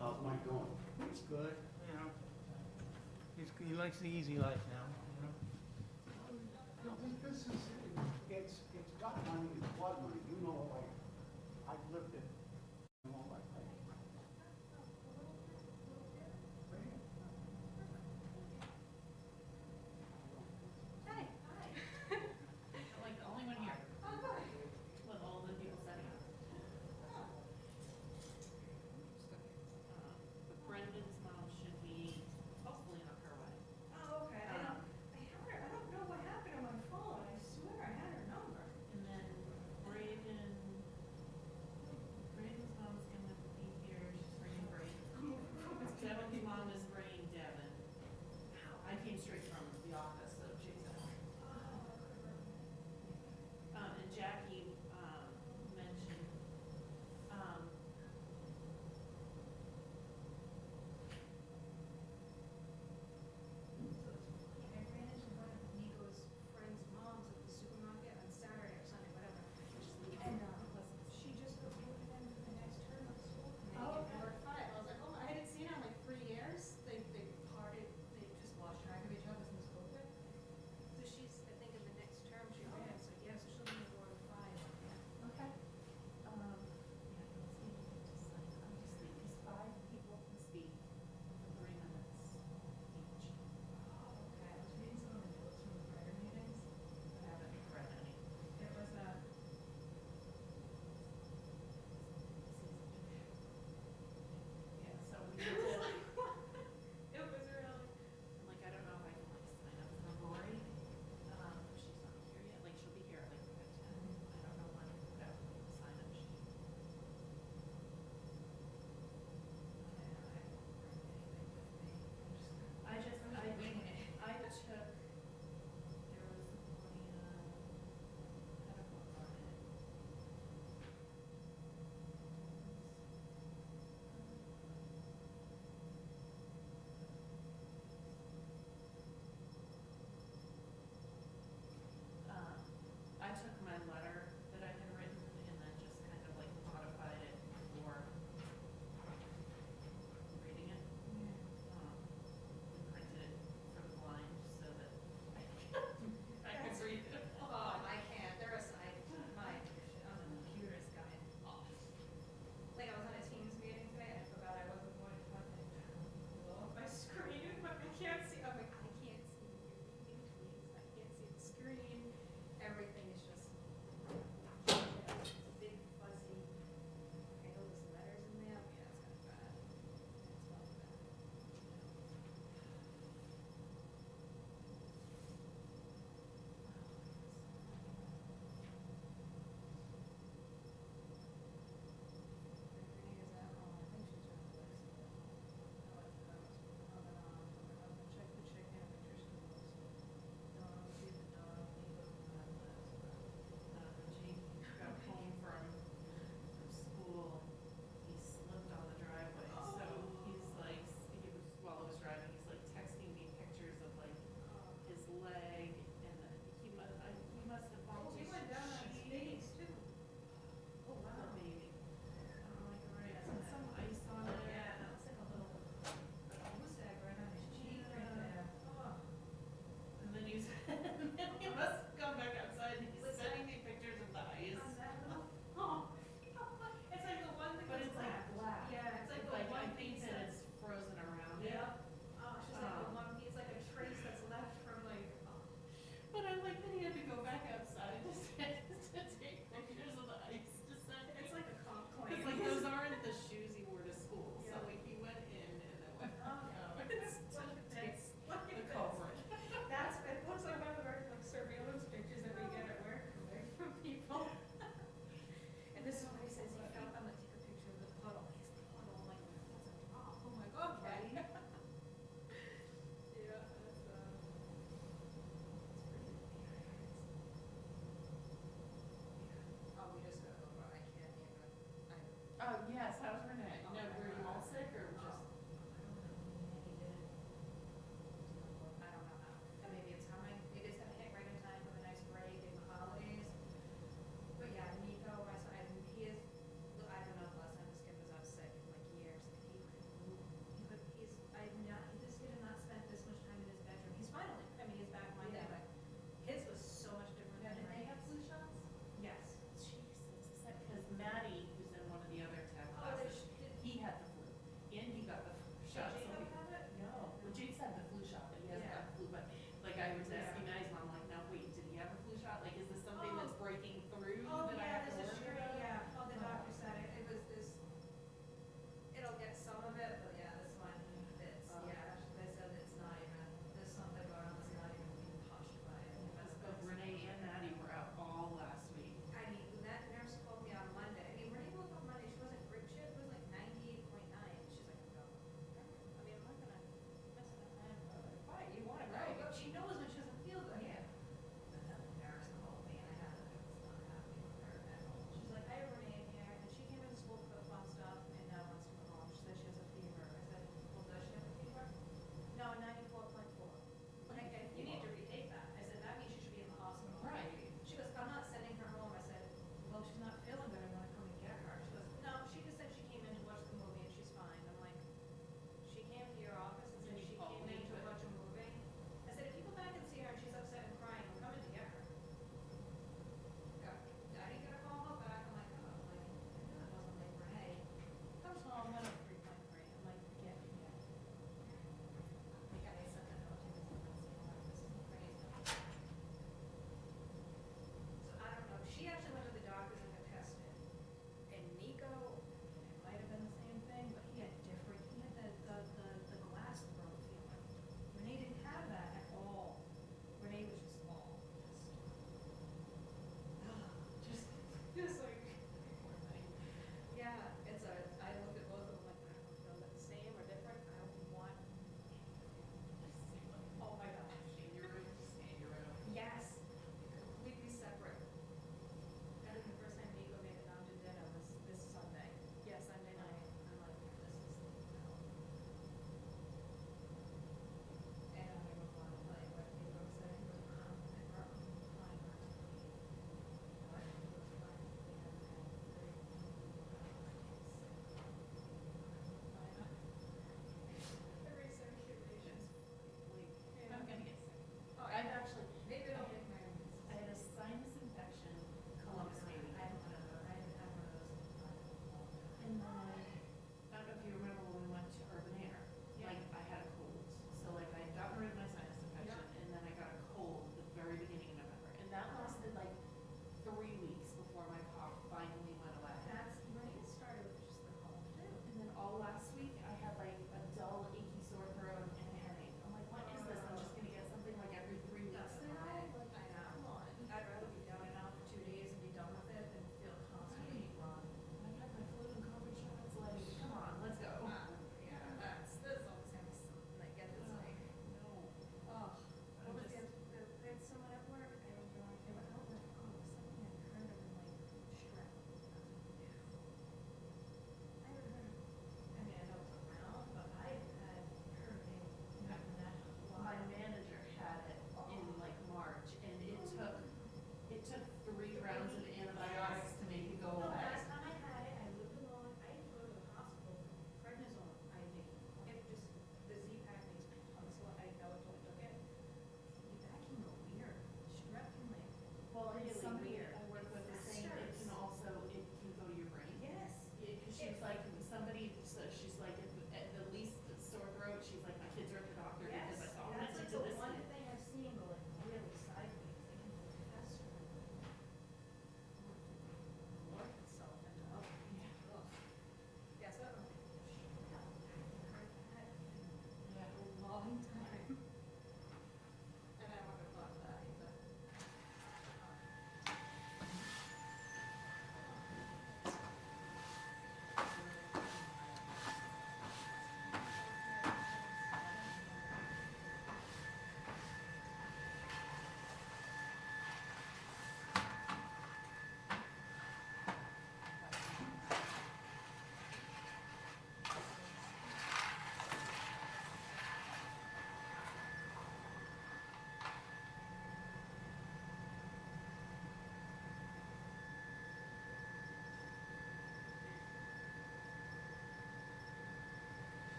How's Mike going? It's good, you know. He likes the easy life now, you know. You know, this business, it's got money, it's blood money, you know, like, I've lived it, you know, like, Hi. Hi. I'm like the only one here. Oh, good. With all the people setting up. But Brendan's mom should be hopefully on her way. Oh, okay. I don't know what happened on my phone. I swear I had her number. And then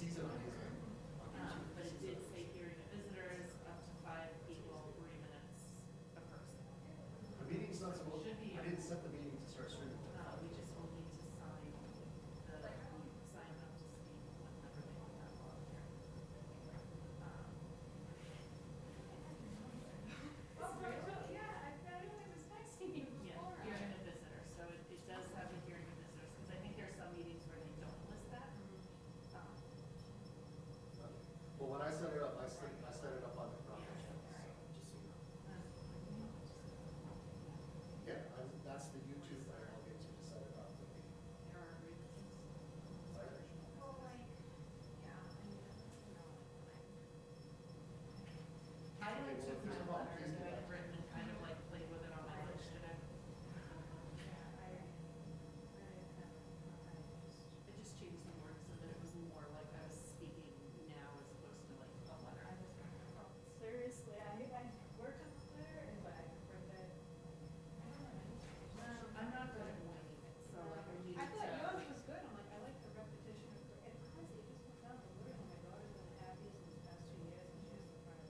sees it on his end. On YouTube. But it He sees did say hearing of visitors, up to 5 people, 3 minutes a person. The meeting's not supposed, Should be, I didn't set the meeting to start streaming. We just will need to sign up to speak whenever they come up here. Yeah, hearing of visitors, so it does have a hearing of visitors, because I think there are some meetings where they don't list that. Well, when I set it up, I set it up on the Brockton channel, so just so you know. Yeah, that's the YouTube that I'll get you to set it up with the There are grievances. fire station. I Okay, like well, took if there's a my problem, letters please that do I've that. written and kind of like played with it on my lunch today. I just changed the words so that it was more like I was speaking now as opposed to like a letter. Seriously, I worked on Twitter and but I prefer that. I'm not good at winging it, so like I needed I to. thought yours was good. I'm like, I like the repetition of, and honestly, it just comes down to word. And my daughter's been the happiest in these past 2 years, and she's the part of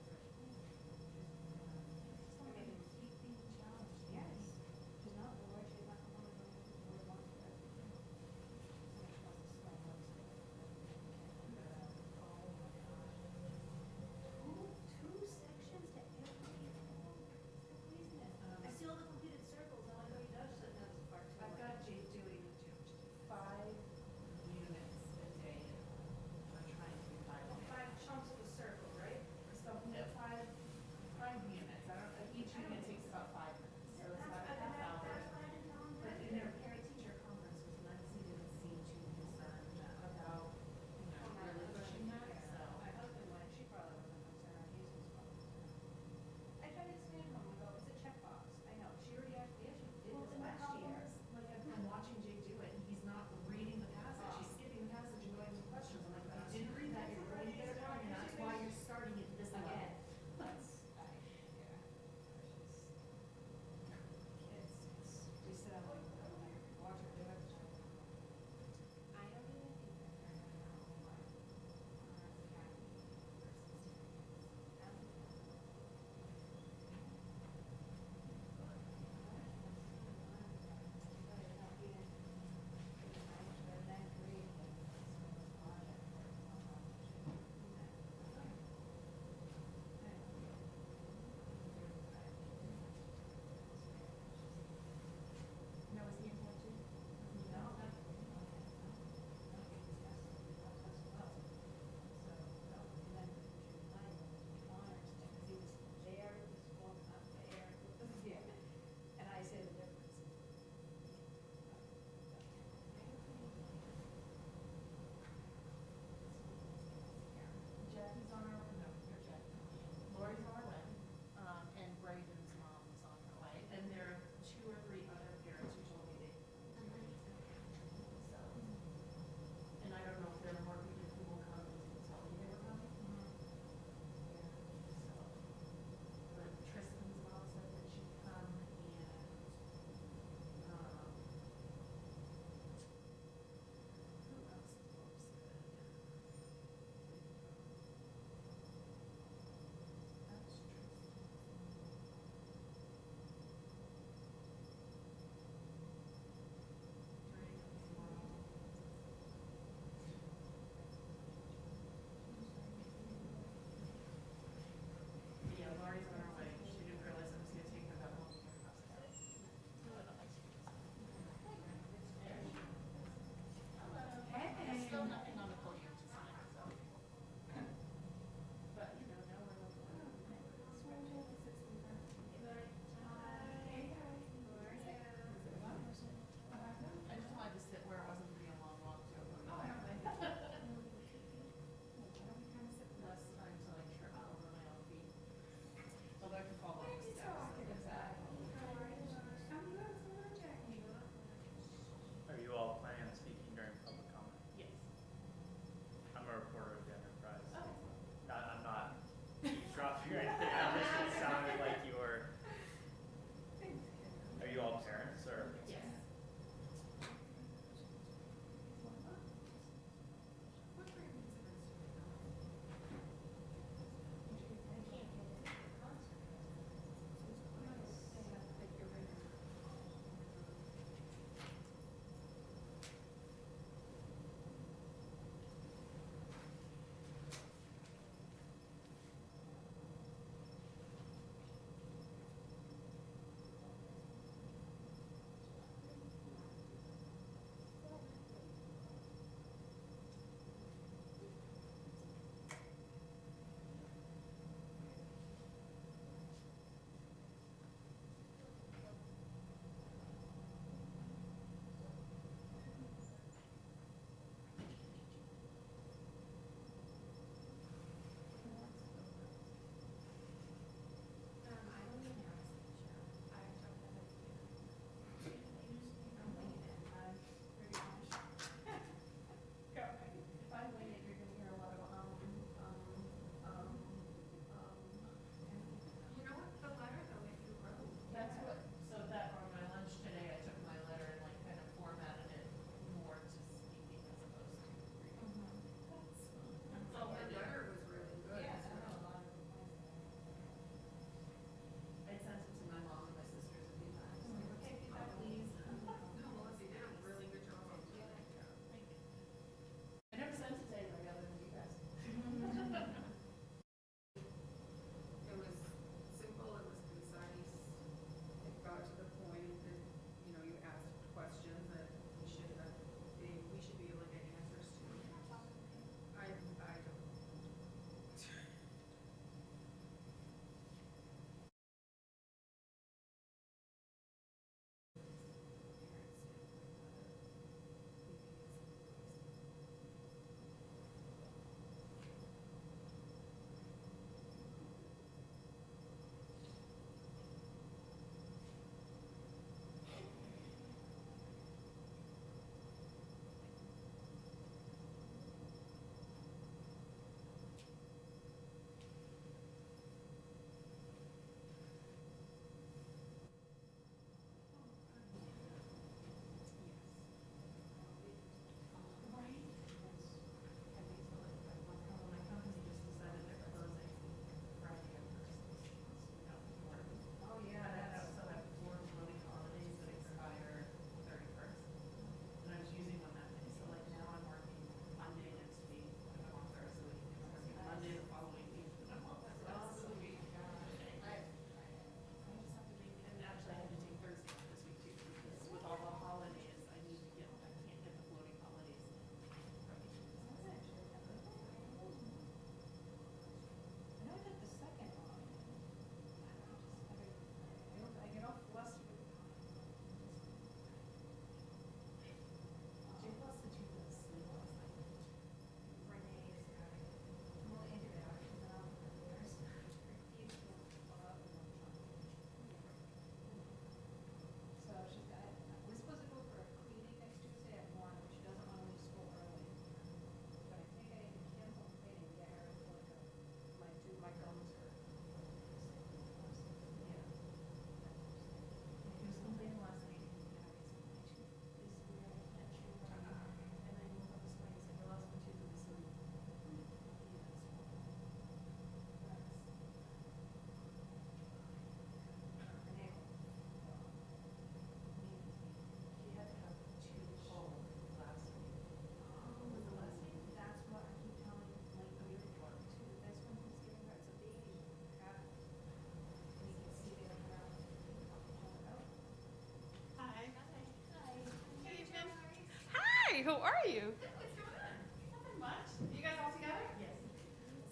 how are you? What's going on? Nothing much. You guys all together? Yes.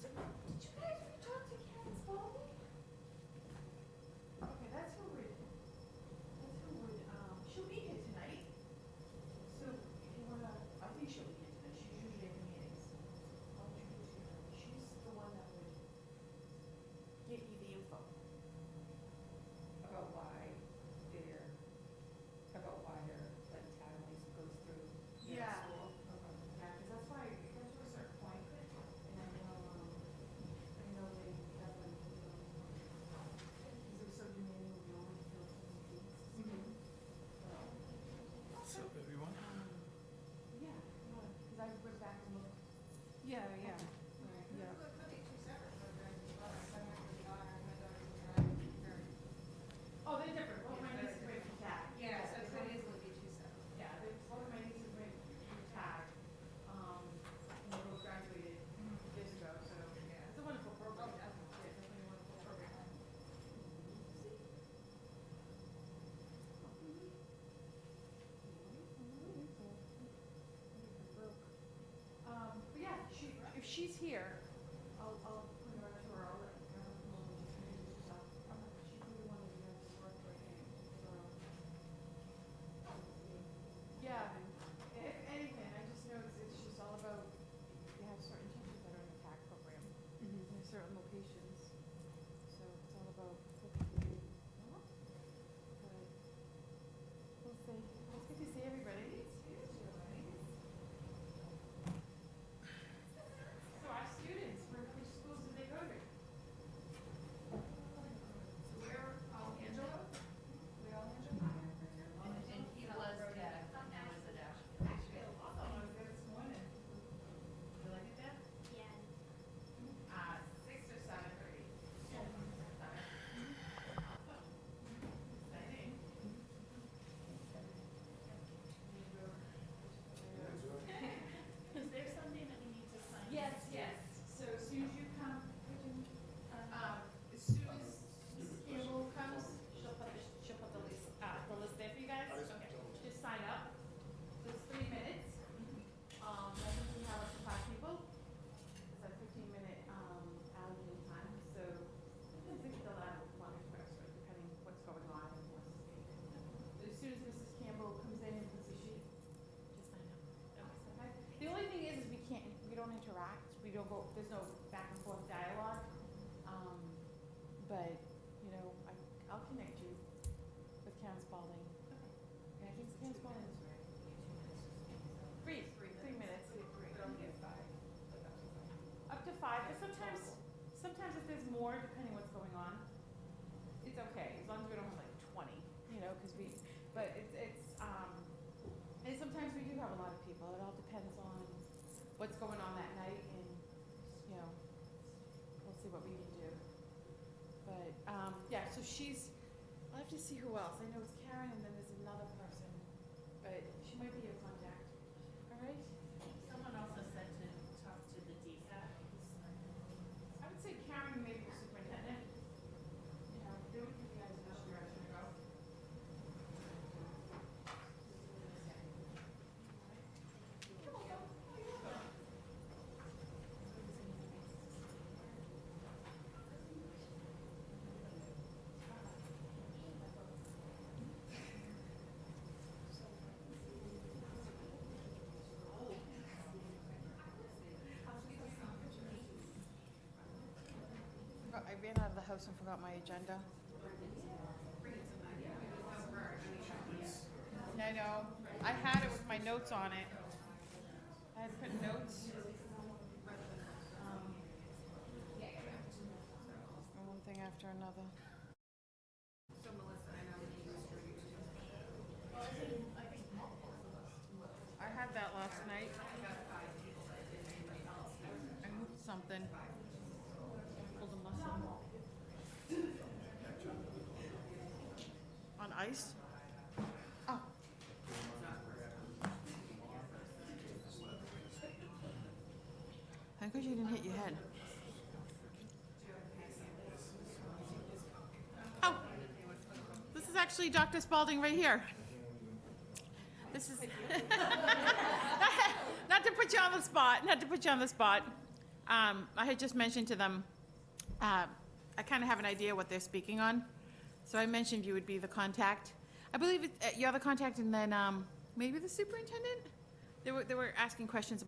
So, did you guys reach out to Karen Spalding? Okay, that's who would, she'll be here tonight. So, if you wanna, I think she'll be here tonight. She's usually at the meetings. I'll introduce you to her. She's the one that would get you the info. About why their, like, tag lease goes through their Yeah. school. Yeah, because that's why it gets to a certain point, and I know they have like, because it was so demanding, we only filled so many seats. What's up, everyone? Yeah, because I went back and looked. Yeah, yeah. Yeah. Oh, they're different, both my niece is ready for tag. Yeah, so it is would be two separate. Yeah, both my nieces are ready for tag, and they both graduated years ago, so it's a wonderful program. Yeah, it's definitely a wonderful program. But yeah, if she's here, I'll put her to her, I'll let her know, just introduce herself. She's really one of the guys that work right here, so. Yeah, if anything, I just know it's just all about, you have certain teachers that are in the TAC program, in certain locations, so it's all about looking for you. But, we'll see, it's good to see everybody. So our students, which schools do they go to? We're all Angelo. We all Angelo. And he was, yeah, now is the dash. Actually, a lot of them was there this morning. You like it there? Yeah. 6 or 7:30. Exciting. Is there something that we need to sign? Yes, yes. So as soon as you come, as soon as Mrs. Campbell comes, she'll put the list there for you guys. Okay. Just sign up. So it's 3 minutes. I think we have up to 5 people. It's a 15-minute allocated time. So I think they'll add one express, right, depending what's going on and what's needed. So as soon as Mrs. Campbell comes in and puts the sheet, just sign up. Okay. The only thing is we don't interact, we don't go, there's no back and forth dialogue. But, I'll connect you with Karen Spalding. And I think Karen Spalding is right. 3 minutes. Up to 5, but sometimes if there's more, depending what's going on, it's okay, as long as we don't have like 20, but and sometimes we do have a lot of people, it all depends on what's going on that night, and, we'll see what we can do. But, yeah, so I'll have to see who else, I know it's Karen, and then there's another person, but she might be your contact, all right? Someone also said to talk to the DSAT. I would say Karen, maybe the superintendent. They would give you guys which direction to go. I ran out of the house and forgot my agenda. I know. I had it with my notes on it. I had put notes. One thing after another. So Melissa, I know you used your YouTube. I had that last night. I moved something. Pulled a muscle. On ice? Oh. How could you didn't hit your head? Oh, this is actually Dr. Spalding right here. This is. to put you on the spot, not to put you on the spot. I had just mentioned to them, I kind of have an idea what they're speaking on. So I mentioned you would be the contact. I believe you're the contact, and then maybe the superintendent? They were asking questions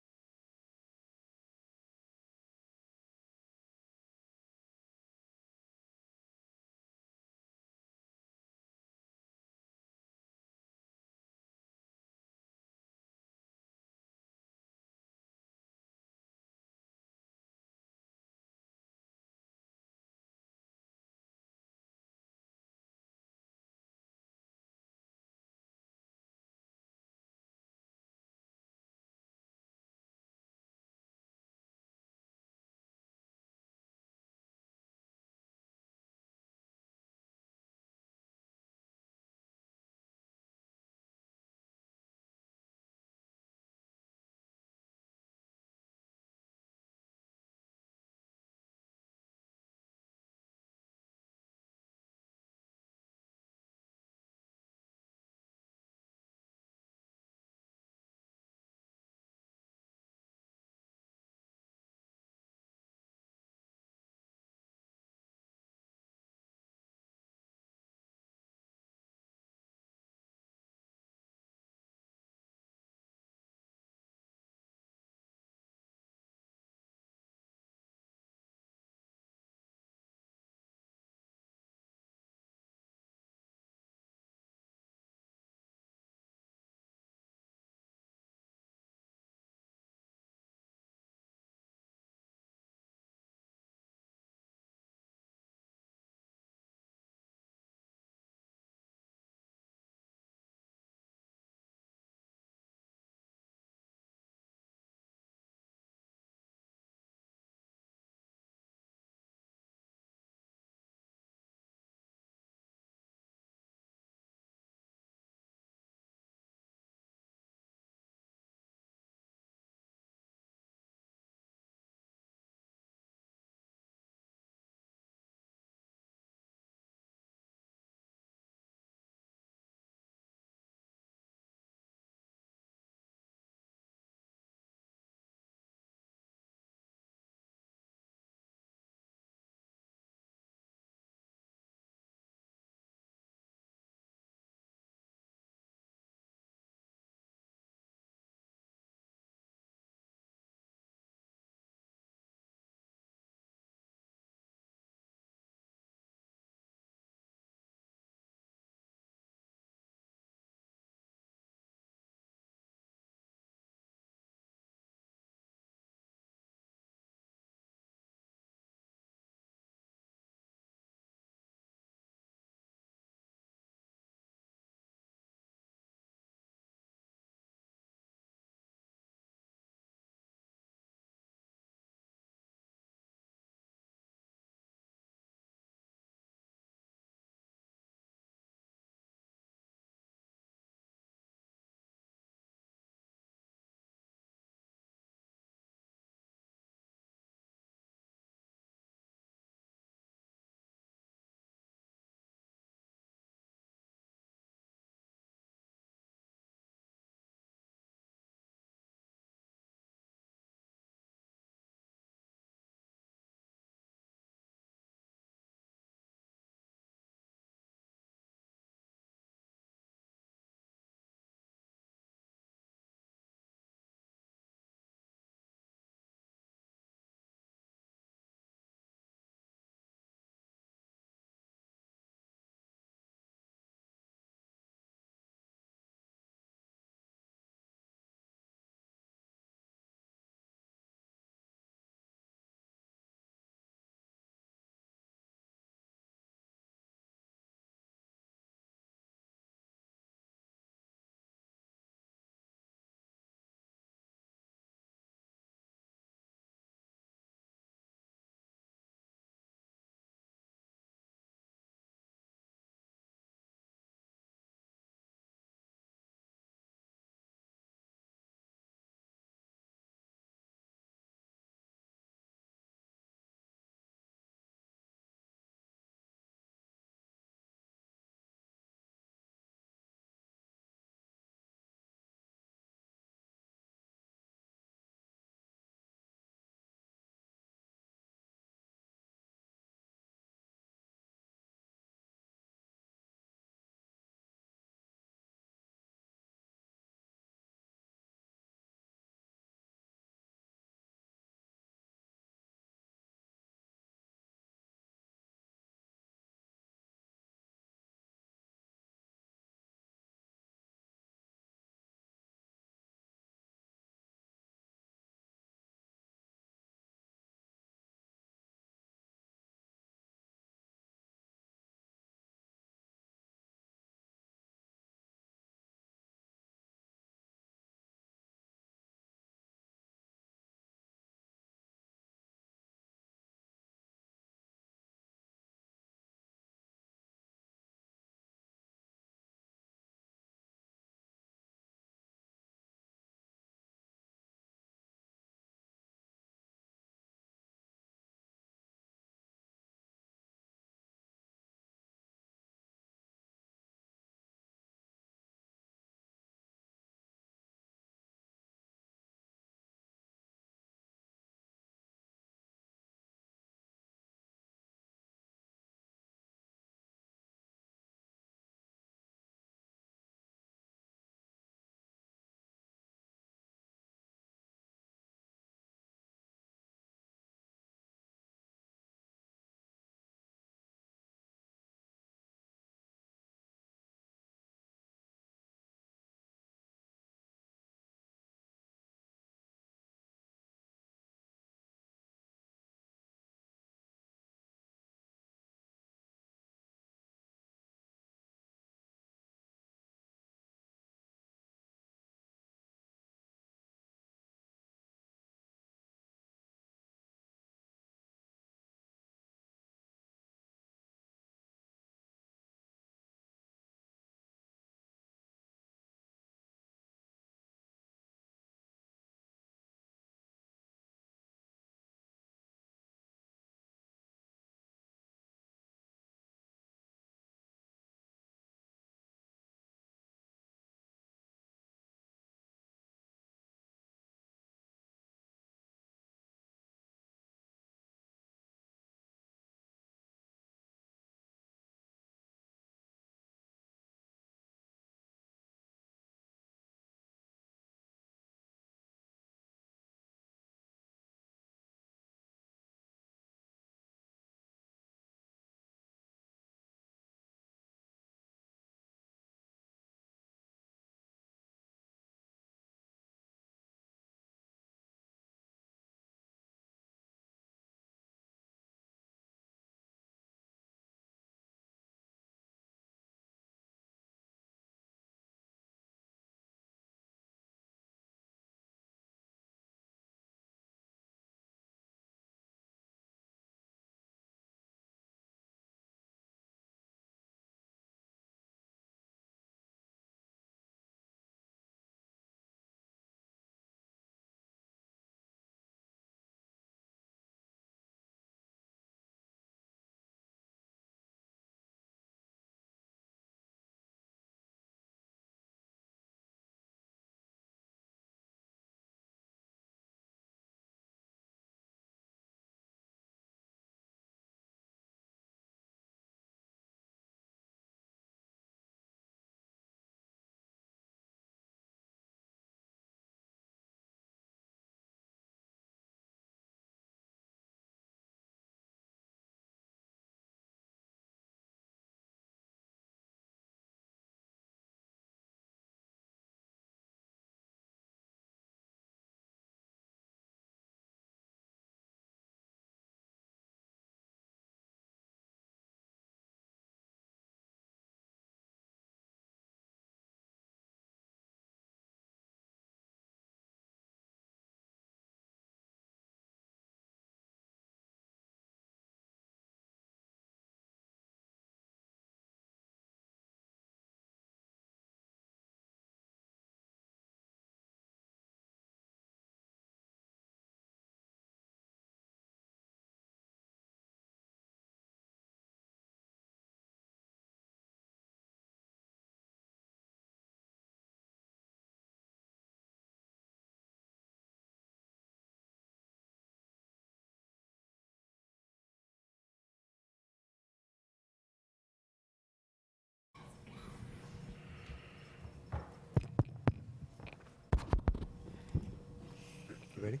Ready?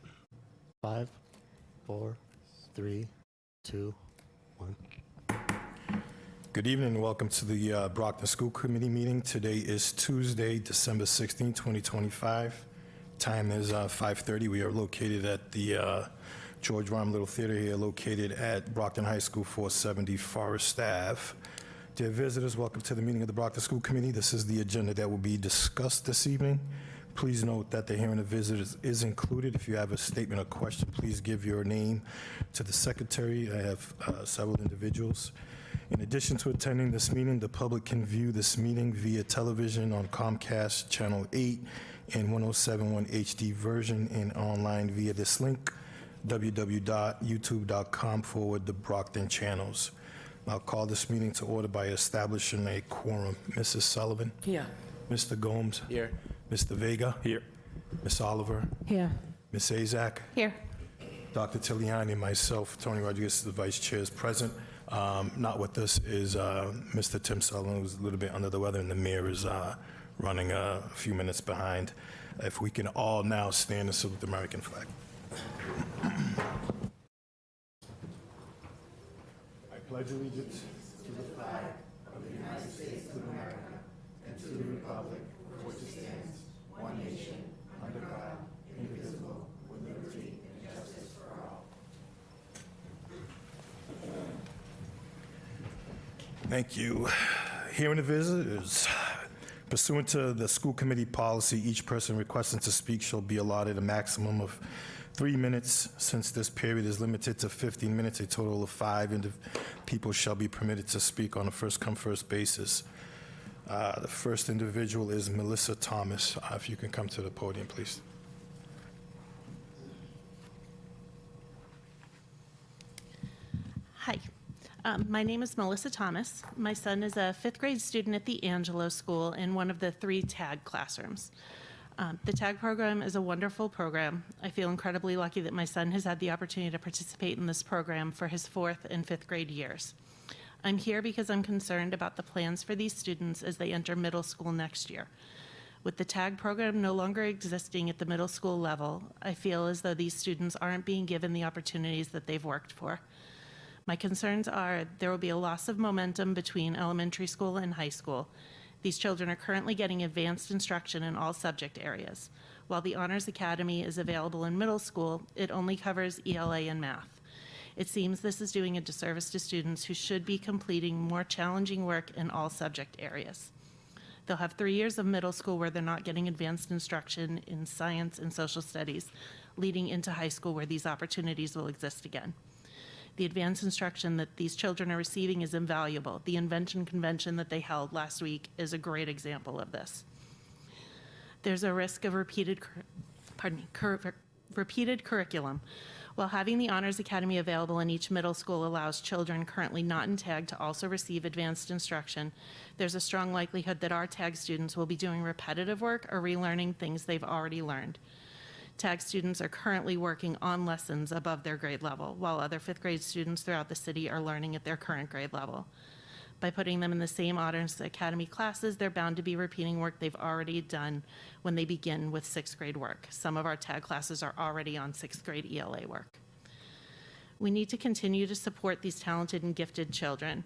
5, 4, 3, 2, 1. Good evening and welcome to the Brockton School Committee meeting. Today is Tuesday, December 16, 2025. Time is 5:30. We are located at the George Romm Little Theater here, located at Brockton High School, 470 Forest Ave. Dear visitors, welcome to the meeting of the Brockton School Committee. This is the agenda that will be discussed this evening. Please note that the hearing of visitors is included. If you have a statement or question, please give your name to the secretary. I have several individuals. In addition to attending this meeting, the public can view this meeting via television on Comcast Channel 8 and 1071 HD version and online via this link, www.youtube.com/TheBrocktonChannels. I'll call this meeting to order by establishing a quorum. Mrs. Sullivan? Here. Mr. Gomes? Here. Mr. Vega? Here. Ms. Oliver? Here. Ms. Azak? Here. Dr. Tiliani and myself, Tony Rodriguez, the vice chair, is present. Not with us is Mr. Tim Sullivan, who's a little bit under the weather, and the mayor is running a few minutes behind. If we can all now stand and salute the American flag. I pledge allegiance to the flag of the United States of America and to the republic for which it stands, one nation, under God, indivisible, with liberty and justice for all. Thank you. Hearing the visitors. Pursuant to the school committee policy, each person requesting to speak shall be allotted a maximum of 3 minutes. Since this period is limited to 15 minutes, a total of 5 people shall be permitted to speak on a first-come, first basis. The first individual is Melissa Thomas. If you can come to the podium, please. Hi, my name is Melissa Thomas. My son is a 5th grade student at the Angelo School in one of the 3 TAG classrooms. The TAG program is a wonderful program. I feel incredibly lucky that my son has had the opportunity to participate in this program for his 4th and 5th grade years. I'm here because I'm concerned about the plans for these students as they enter middle school next year. With the TAG program no longer existing at the middle school level, I feel as though these students aren't being given the opportunities that they've worked for. My concerns are there will be a loss of momentum between elementary school and high school. These children are currently getting advanced instruction in all subject areas. While the Honors Academy is available in middle school, it only covers ELA and math. It seems this is doing a disservice to students who should be completing more challenging work in all subject areas. They'll have 3 years of middle school where they're not getting advanced instruction in science and social studies, leading into high school where these opportunities will exist again. The advanced instruction that these children are receiving is invaluable. The invention convention that they held last week is a great example of this. There's a risk of repeated curriculum. While having the Honors Academy available in each middle school allows children currently not in TAG to also receive advanced instruction, there's a strong likelihood that our TAG students will be doing repetitive work or relearning things they've already learned. TAG students are currently working on lessons above their grade level, while other 5th grade students throughout the city are learning at their current grade level. By putting them in the same Honors Academy classes, they're bound to be repeating work they've already done when they begin with 6th grade work. Some of our TAG classes are already on 6th grade ELA work. We need to continue to support these talented and gifted children.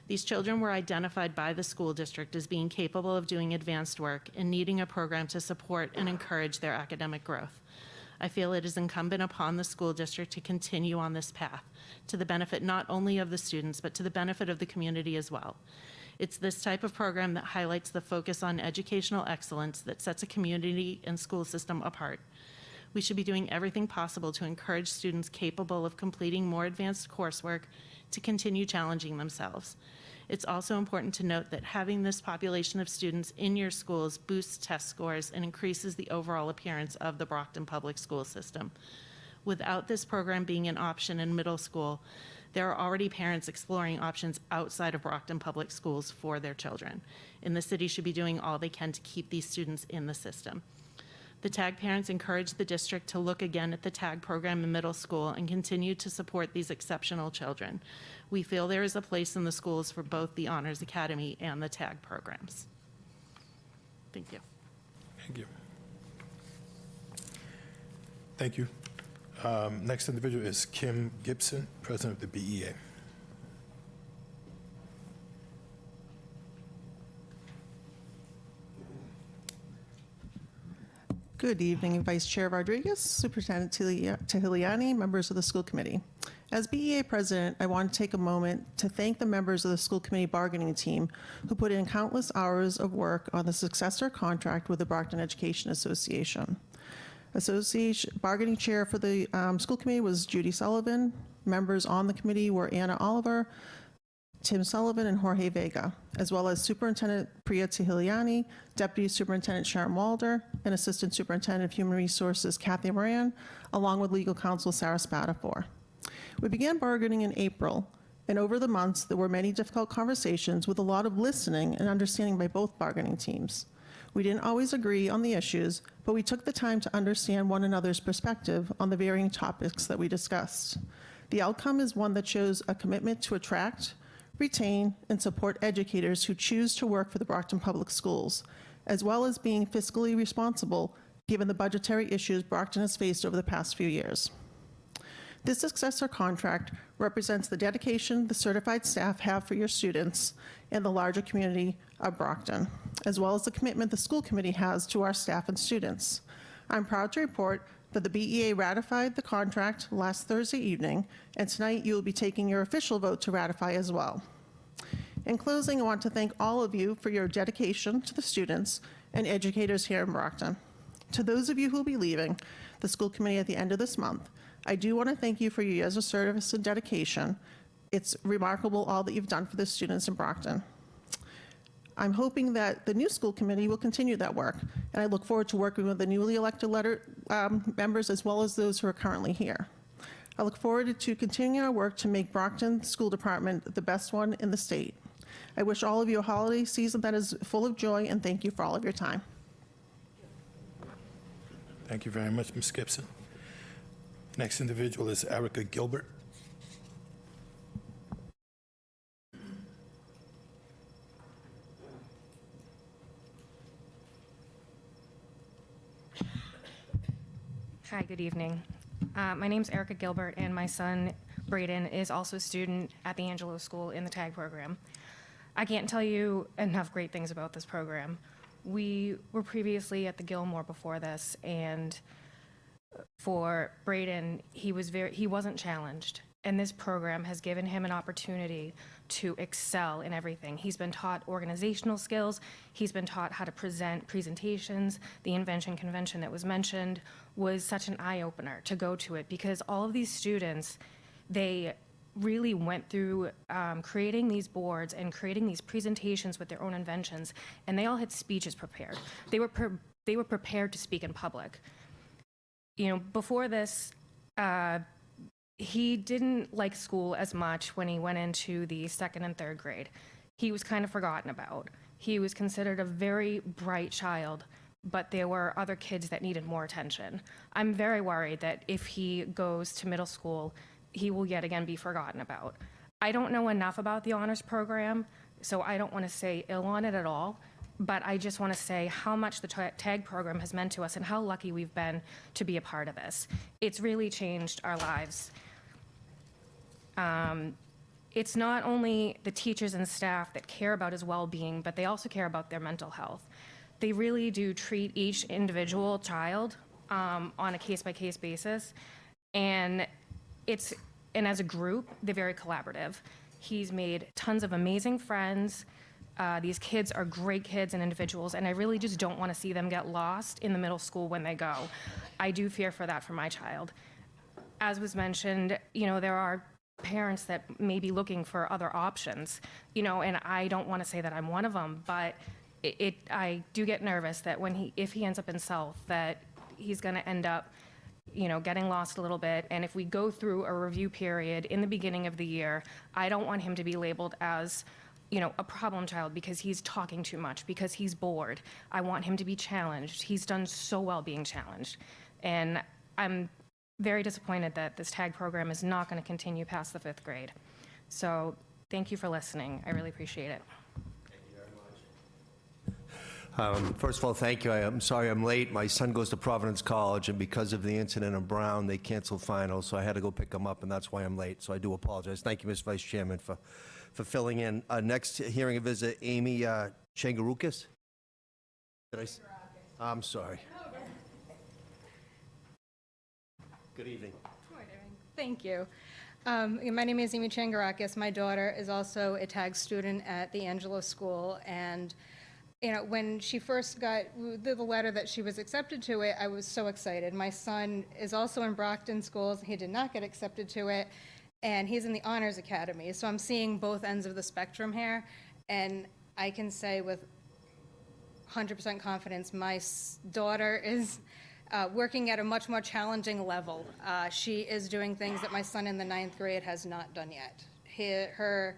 These children were identified by the school district as being capable of doing advanced work and needing a program to support and encourage their academic growth. I feel it is incumbent upon the school district to continue on this path, to the benefit not only of the students, but to the benefit of the community as well. It's this type of program that highlights the focus on educational excellence that sets a community and school system apart. We should be doing everything possible to encourage students capable of completing more advanced coursework to continue challenging themselves. It's also important to note that having this population of students in your schools boosts test scores and increases the overall appearance of the Brockton public school system. Without this program being an option in middle school, there are already parents exploring options outside of Brockton public schools for their children, and the city should be doing all they can to keep these students in the system. The TAG parents encourage the district to look again at the TAG program in middle school and continue to support these exceptional children. We feel there is a place in the schools for both the Honors Academy and the TAG programs. Thank you. Thank you. Thank you. Next individual is Kim Gibson, President of the BEA. Good evening, Vice Chair Rodriguez, Superintendent Tahiliani, members of the school committee. As BEA president, I want to take a moment to thank the members of the school committee bargaining team who put in countless hours of work on the successor contract with the Brockton Education Association. Bargaining chair for the school committee was Judy Sullivan. Members on the committee were Anna Oliver, Tim Sullivan, and Jorge Vega, as well as Superintendent Priya Tahiliani, Deputy Superintendent Sharon Walder, and Assistant Superintendent of Human Resources Kathy Moran, along with legal counsel Sarah Spatafor. We began bargaining in April, and over the months, there were many difficult conversations with a lot of listening and understanding by both bargaining teams. We didn't always agree on the issues, but we took the time to understand one another's perspective on the varying topics that we discussed. The outcome is one that shows a commitment to attract, retain, and support educators who choose to work for the Brockton Public Schools, as well as being fiscally responsible given the budgetary issues Brockton has faced over the past few years. This successor contract represents the dedication the certified staff have for your students and the larger community of Brockton, as well as the commitment the school committee has to our staff and students. I'm proud to report that the BEA ratified the contract last Thursday evening, and tonight you will be taking your official vote to ratify as well. In closing, I want to thank all of you for your dedication to the students and educators here in Brockton. To those of you who will be leaving the school committee at the end of this month, I do want to thank you for your years of service and dedication. It's remarkable all that you've done for the students in Brockton. I'm hoping that the new school committee will continue that work, and I look forward to working with the newly elected members as well as those who are currently here. I look forward to continuing our work to make Brockton School Department the best one in the state. I wish all of you a holiday season that is full of joy, and thank you for all of your time. Thank you very much, Ms. Gibson. Next individual is Erica Gilbert. Hi, good evening. My name's Erica Gilbert, and my son, Braden, is also a student at the Angelo School in the TAG program. I can't tell you enough great things about this program. We were previously at the Gilmore before this, and for Braden, he wasn't challenged, and this program has given him an opportunity to excel in everything. He's been taught organizational skills, he's been taught how to present presentations. The invention convention that was mentioned was such an eye-opener to go to it, because all of these students, they really went through creating these boards and creating these presentations with their own inventions, and they all had speeches prepared. They were prepared to speak in public. You know, before this, he didn't like school as much when he went into the 2nd and 3rd grade. He was kind of forgotten about. He was considered a very bright child, but there were other kids that needed more attention. I'm very worried that if he goes to middle school, he will yet again be forgotten about. I don't know enough about the honors program, so I don't want to say ill on it at all. But I just want to say how much the TAG program has meant to us and how lucky we've been to be a part of this. It's really changed our lives. It's not only the teachers and staff that care about his well-being, but they also care about their mental health. They really do treat each individual child on a case-by-case basis, and as a group, they're very collaborative. He's made tons of amazing friends. These kids are great kids and individuals, and I really just don't want to see them get lost in the middle school when they go. I do fear for that for my child. As was mentioned, you know, there are parents that may be looking for other options, you know, and I don't want to say that I'm one of them, but I do get nervous that if he ends up in South, that he's going to end up, you know, getting lost a little bit. And if we go through a review period in the beginning of the year, I don't want him to be labeled as, you know, a problem child because he's talking too much, because he's bored. I want him to be challenged. He's done so well being challenged. And I'm very disappointed that this TAG program is not going to continue past the 5th grade. So thank you for listening. I really appreciate it. Thank you very much. First of all, thank you. I'm sorry I'm late. My son goes to Providence College, and because of the incident in Brown, they canceled finals, so I had to go pick him up, and that's why I'm late. So I do apologize. Thank you, Ms. Vice Chairman, for filling in. Next, hearing a visit, Amy Changarukis. I'm sorry. Good evening. Thank you. My name is Amy Changarakis. My daughter is also a tag student at the Angelo School, and when she first got the letter that she was accepted to it, I was so excited. My son is also in Brockton schools. He did not get accepted to it, and he's in the Honors Academy. So I'm seeing both ends of the spectrum here, and I can say with 100% confidence, my daughter is working at a much more challenging level. She is doing things that my son in the 9th grade has not done yet. Her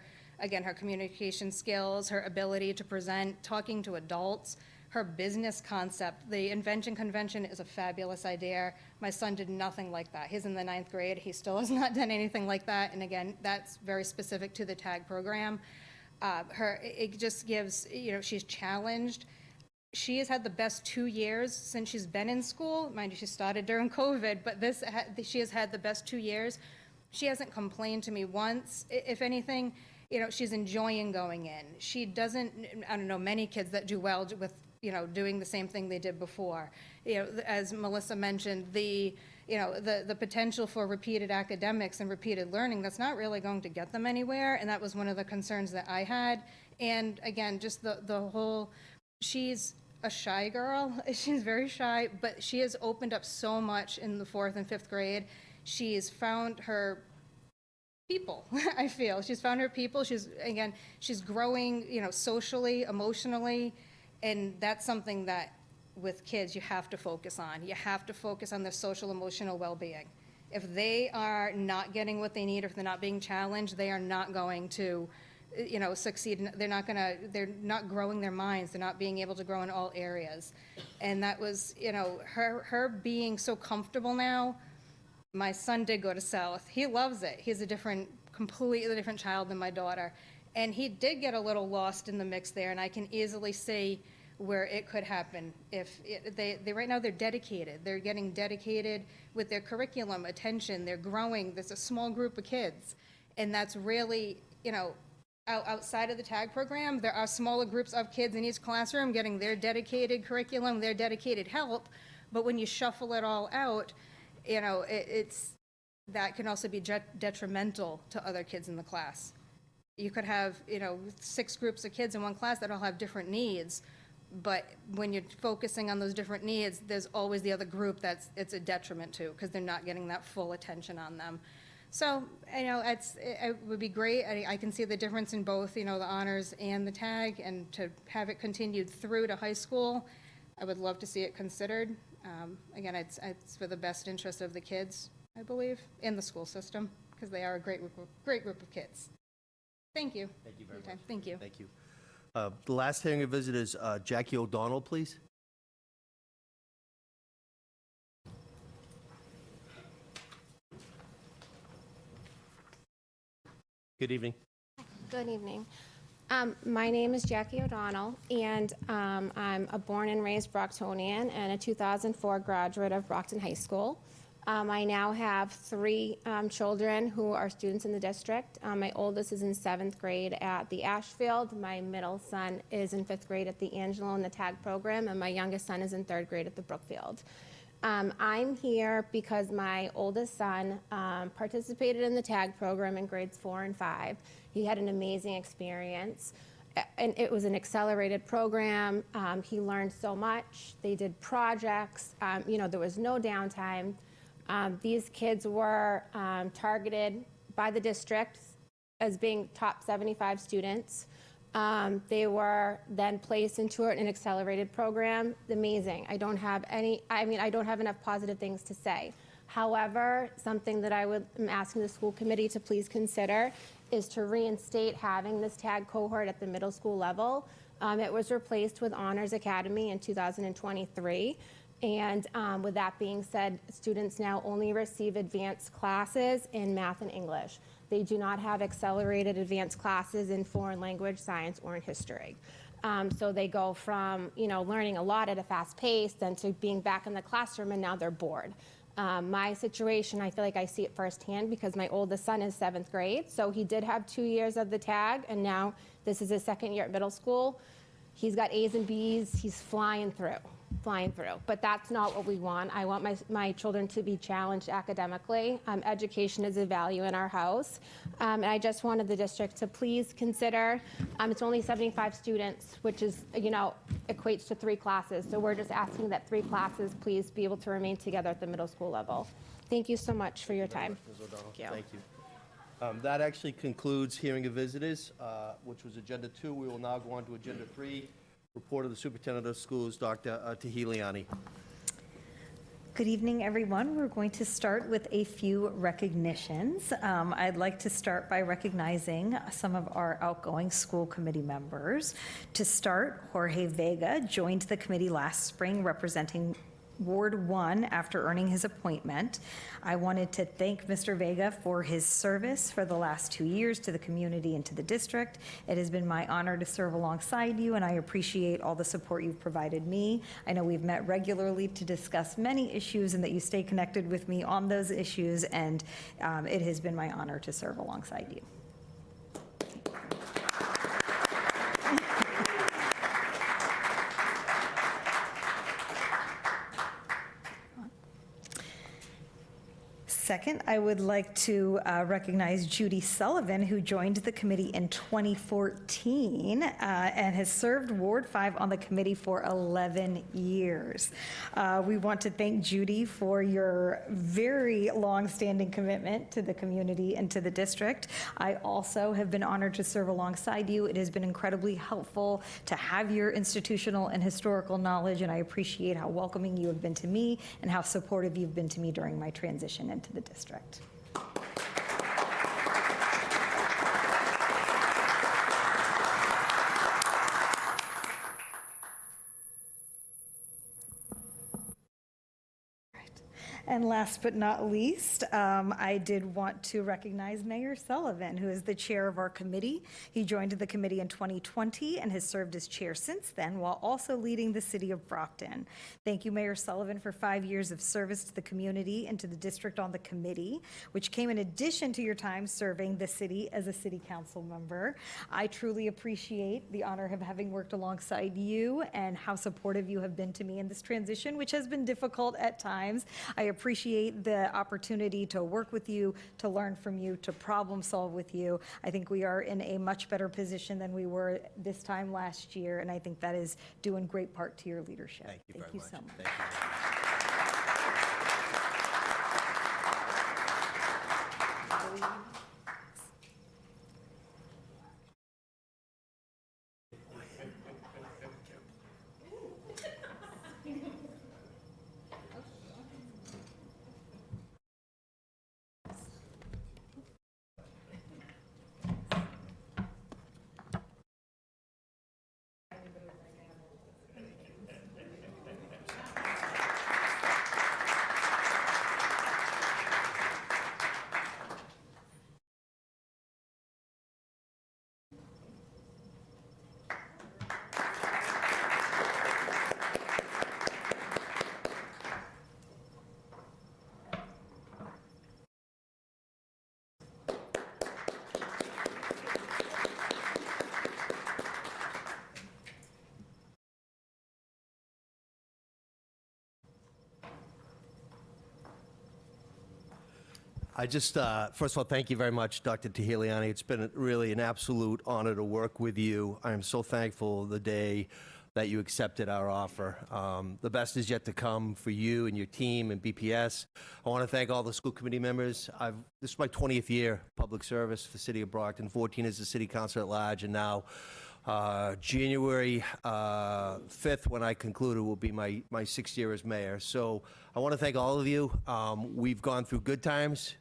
communication skills, her ability to present, talking to adults, her business concept. The invention convention is a fabulous idea. My son did nothing like that. He's in the 9th grade. He still has not done anything like that. And again, that's very specific to the TAG program. It just gives, she's challenged. She has had the best 2 years since she's been in school. Mind you, she started during COVID, but she has had the best 2 years. She hasn't complained to me once. If anything, she's enjoying going in. She doesn't, I don't know, many kids that do well with, doing the same thing they did before. As Melissa mentioned, the potential for repeated academics and repeated learning, that's not really going to get them anywhere. And that was one of the concerns that I had. And again, just the whole, she's a shy girl. She's very shy, but she has opened up so much in the 4th and 5th grade. She's found her people, I feel. She's found her people. She's growing, socially, emotionally, and that's something that with kids you have to focus on. You have to focus on their social, emotional well-being. If they are not getting what they need, or if they're not being challenged, they are not going to succeed. They're not growing their minds. They're not being able to grow in all areas. And that was, her being so comfortable now. My son did go to South. He loves it. He's completely different child than my daughter. And he did get a little lost in the mix there, and I can easily see where it could happen. Right now they're dedicated. They're getting dedicated with their curriculum, attention. They're growing. There's a small group of kids. And that's really, outside of the TAG program, there are smaller groups of kids in each classroom getting their dedicated curriculum, their dedicated help. But when you shuffle it all out, that can also be detrimental to other kids in the class. You could have, 6 groups of kids in one class that all have different needs, but when you're focusing on those different needs, there's always the other group it's a detriment to, because they're not getting that full attention on them. So, it would be great. I can see the difference in both, the honors and the TAG, and to have it continued through to high school, I would love to see it considered. Again, it's for the best interest of the kids, I believe, in the school system, because they are a great group of kids. Thank you. Thank you very much. Thank you. Thank you. The last hearing of visit is Jackie O'Donnell, please. Good evening. Good evening. My name is Jackie O'Donnell, and I'm a born and raised Brocktonian and a 2004 graduate of Brockton High School. I now have 3 children who are students in the district. My oldest is in 7th grade at the Ashfield. My middle son is in 5th grade at the Angelo in the TAG program, and my youngest son is in 3rd grade at the Brookfield. I'm here because my oldest son participated in the TAG program in grades 4 and 5. He had an amazing experience, and it was an accelerated program. He learned so much. They did projects. There was no downtime. These kids were targeted by the district as being top 75 students. They were then placed into an accelerated program. Amazing. I don't have enough positive things to say. However, something that I'm asking the school committee to please consider is to reinstate having this TAG cohort at the middle school level. It was replaced with Honors Academy in 2023. And with that being said, students now only receive advanced classes in math and English. They do not have accelerated advanced classes in foreign language, science, or in history. So they go from, learning a lot at a fast pace, then to being back in the classroom, and now they're bored. My situation, I feel like I see it firsthand because my oldest son is 7th grade. So he did have 2 years of the tag, and now this is his 2nd year at middle school. He's got A's and B's. He's flying through. But that's not what we want. I want my children to be challenged academically. Education is a value in our house. And I just wanted the district to please consider, it's only 75 students, which is, equates to 3 classes. So we're just asking that 3 classes please be able to remain together at the middle school level. Thank you so much for your time. Ms. O'Donnell. Thank you. That actually concludes hearing of visitors, which was Agenda 2. We will now go on to Agenda 3. Report of the Superintendent of Schools, Dr. Tahiliani. Good evening, everyone. We're going to start with a few recognitions. I'd like to start by recognizing some of our outgoing school committee members. To start, Jorge Vega joined the committee last spring representing Ward 1 after earning his appointment. I wanted to thank Mr. Vega for his service for the last 2 years to the community and to the district. It has been my honor to serve alongside you, and I appreciate all the support you've provided me. I know we've met regularly to discuss many issues and that you stay connected with me on those issues, and it has been my honor to serve alongside you. Second, I would like to recognize Judy Sullivan, who joined the committee in 2014 and has served Ward 5 on the committee for 11 years. We want to thank Judy for your very long-standing commitment to the community and to the district. I also have been honored to serve alongside you. It has been incredibly helpful to have your institutional and historical knowledge, and I appreciate how welcoming you have been to me and how supportive you've been to me during my transition into the district. And last but not least, I did want to recognize Mayor Sullivan, who is the chair of our committee. He joined the committee in 2020 and has served as chair since then, while also leading the city of Brockton. Thank you, Mayor Sullivan, for 5 years of service to the community and to the district on the committee, which came in addition to your time serving the city as a city council member. I truly appreciate the honor of having worked alongside you and how supportive you have been to me in this transition, which has been difficult at times. I appreciate the opportunity to work with you, to learn from you, to problem solve with you. I think we are in a much better position than we were this time last year, and I think that is due in great part to your leadership. Thank you very much. So much. Thank you. I just, first of all, thank you very much, Dr. Tahiliani. It's been really an absolute honor to work with you. I am so thankful the day that you accepted our offer. The best is yet to come for you and your team and BPS. I want to thank all the school committee members. This is my 20th year public service for the city of Brockton, 14 as the city council at large, and now January 5th, when I concluded, will be my 6th year as mayor. So I want to thank all of you. We've gone through good times,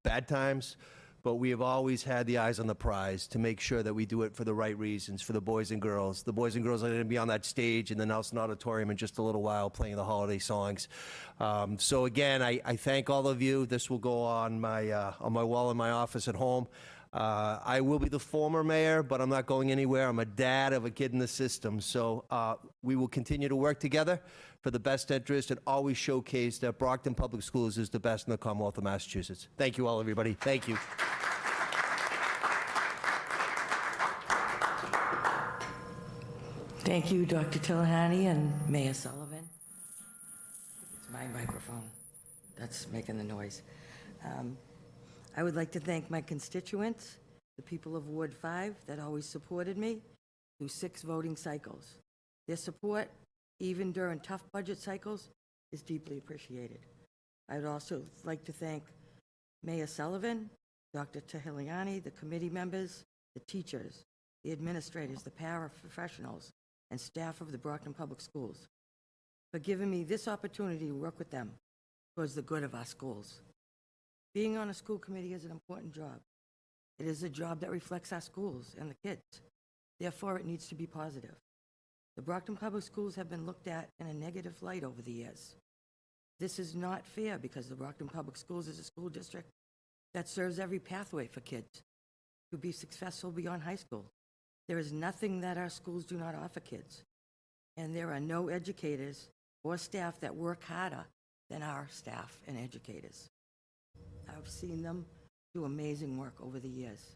bad times, but we have always had the eyes on the prize to make sure that we do it for the right reasons, for the boys and girls. The boys and girls are going to be on that stage in the Nelson Auditorium in just a little while playing the holiday songs. So again, I thank all of you. This will go on my wall in my office at home. I will be the former mayor, but I'm not going anywhere. I'm a dad of a kid in the system. So we will continue to work together for the best interest and always showcase that Brockton Public Schools is the best in the Commonwealth of Massachusetts. Thank you all, everybody. Thank you. Thank you, Dr. Tillahani and Mayor Sullivan. It's my microphone that's making the noise. I would like to thank my constituents, the people of Ward 5 that always supported me through 6 voting cycles. Their support, even during tough budget cycles, is deeply appreciated. I would also like to thank Mayor Sullivan, Dr. Tillahani, the committee members, the teachers, the administrators, the paraprofessionals, and staff of the Brockton Public Schools for giving me this opportunity to work with them towards the good of our schools. Being on a school committee is an important job. It is a job that reflects our schools and the kids. Therefore, it needs to be positive. The Brockton Public Schools have been looked at in a negative light over the years. This is not fair because the Brockton Public Schools is a school district that serves every pathway for kids to be successful beyond high school. There is nothing that our schools do not offer kids, and there are no educators or staff that work harder than our staff and educators. I've seen them do amazing work over the years.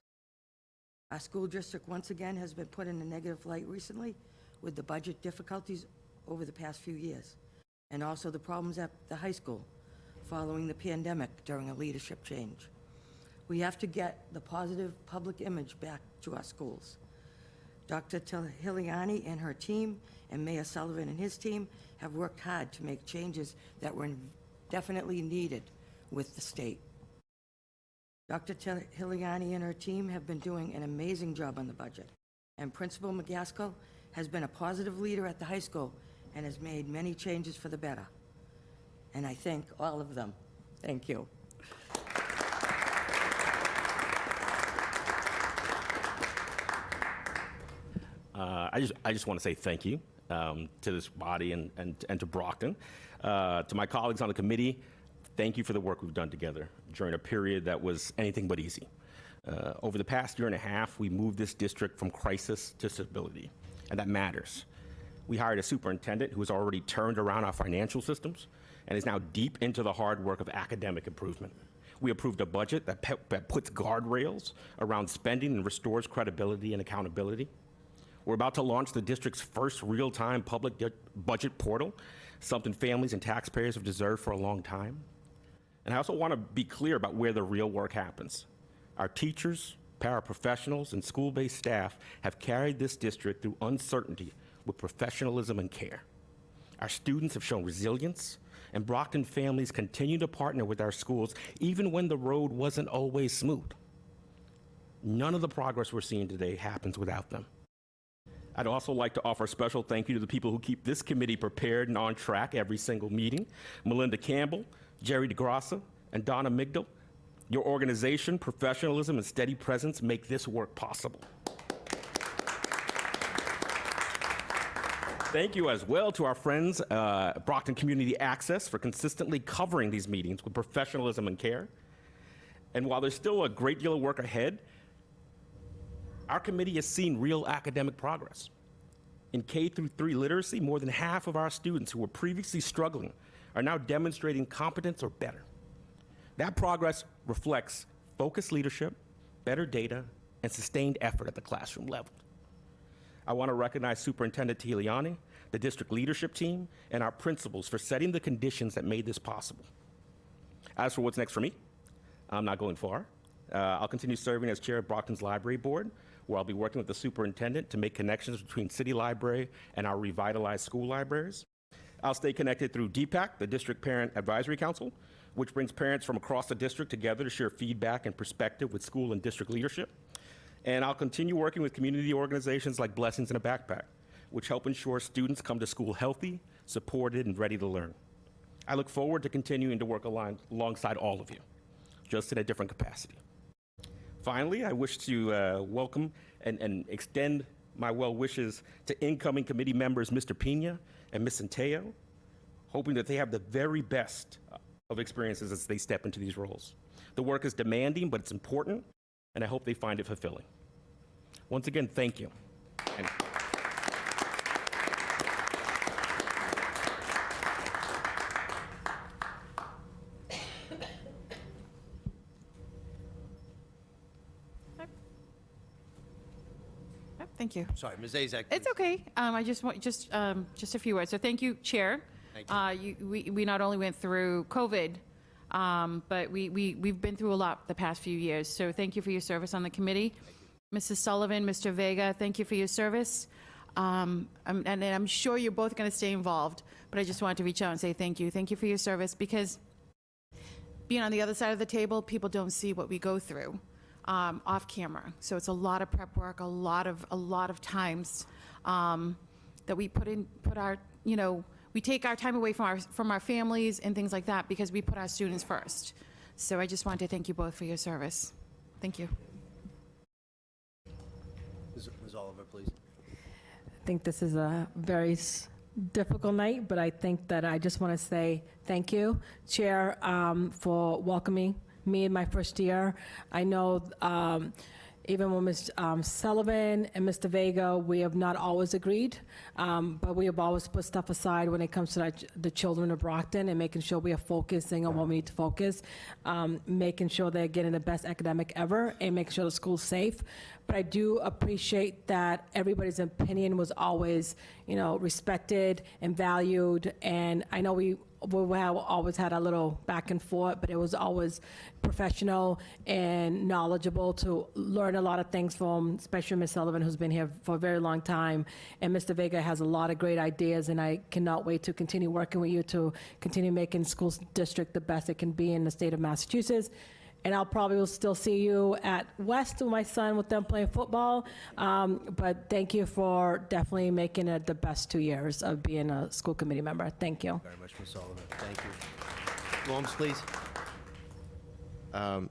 Our school district, once again, has been put in a negative light recently with the budget difficulties over the past few years, and also the problems at the high school following the pandemic during a leadership change. We have to get the positive public image back to our schools. Dr. Tillahani and her team, and Mayor Sullivan and his team, have worked hard to make changes that were definitely needed with the state. Dr. Tillahani and her team have been doing an amazing job on the budget, and Principal McGaskill has been a positive leader at the high school and has made many changes for the better. And I thank all of them. Thank you. I just want to say thank you to this body and to Brockton. To my colleagues on the committee, thank you for the work we've done together during a period that was anything but easy. Over the past year and a half, we moved this district from crisis to stability, and that matters. We hired a superintendent who has already turned around our financial systems and is now deep into the hard work of academic improvement. We approved a budget that puts guardrails around spending and restores credibility and accountability. We're about to launch the district's first real-time public budget portal, something families and taxpayers have deserved for a long time. And I also want to be clear about where the real work happens. Our teachers, paraprofessionals, and school-based staff have carried this district through uncertainty with professionalism and care. Our students have shown resilience, and Brockton families continue to partner with our schools even when the road wasn't always smooth. None of the progress we're seeing today happens without them. I'd also like to offer a special thank you to the people who keep this committee prepared and on track every single meeting. Melinda Campbell, Jerry DeGrassa, and Donna Migdal. Your organization, professionalism, and steady presence make this work possible. Thank you as well to our friends, Brockton Community Access, for consistently covering these meetings with professionalism and care. And while there's still a great deal of work ahead, our committee has seen real academic progress. In K-3 literacy, more than half of our students who were previously struggling are now demonstrating competence or better. That progress reflects focused leadership, better data, and sustained effort at the classroom level. I want to recognize Superintendent Tillahani, the district leadership team, and our principals for setting the conditions that made this possible. As for what's next for me, I'm not going far. I'll continue serving as chair of Brockton's Library Board, where I'll be working with the superintendent to make connections between City Library and our revitalized school libraries. I'll stay connected through DPAC, the District Parent Advisory Council, which brings parents from across the district together to share feedback and perspective with school and district leadership. And I'll continue working with community organizations like Blessings in a Backpack, which help ensure students come to school healthy, supported, and ready to learn. I look forward to continuing to work alongside all of you, just in a different capacity. Finally, I wish to welcome and extend my well wishes to incoming committee members, Mr. Pena and Ms. Centeo, hoping that they have the very best of experiences as they step into these roles. The work is demanding, but it's important, and I hope they find it fulfilling. Once again, thank you. And Thank you. Sorry, Ms. Azak. It's okay. I just want, just a few words. So thank you, Chair. Thank you. We not only went through COVID, but we've been through a lot the past few years. So thank you for your service on the committee. Mrs. Sullivan, Mr. Vega, thank you for your service. And I'm sure you're both going to stay involved, but I just wanted to reach out and say thank you. Thank you for your service, because being on the other side of the table, people don't see what we go through off camera. So it's a lot of prep work, a lot of times that we we take our time away from our families and things like that because we put our students first. So I just wanted to thank you both for your service. Thank you. Ms. Oliver, please. I think this is a very difficult night, but I think that I just want to say thank you, Chair, for welcoming me in my first year. I know even with Ms. Sullivan and Mr. Vega, we have not always agreed, but we have always put stuff aside when it comes to the children of Brockton and making sure we are focusing on what we need to focus, making sure they're getting the best academic ever, and making sure the school's safe. But I do appreciate that everybody's opinion was always, respected and valued. And I know we have always had a little back and forth, but it was always professional and knowledgeable to learn a lot of things from, especially Ms. Sullivan, who's been here for a very long time. And Mr. Vega has a lot of great ideas, and I cannot wait to continue working with you to continue making school district the best it can be in the state of Massachusetts. And I'll probably will still see you at West with my son, with them playing football. But thank you for definitely making it the best 2 years of being a school committee member. Thank you. Very much, Ms. Sullivan. Thank you. Romm, please.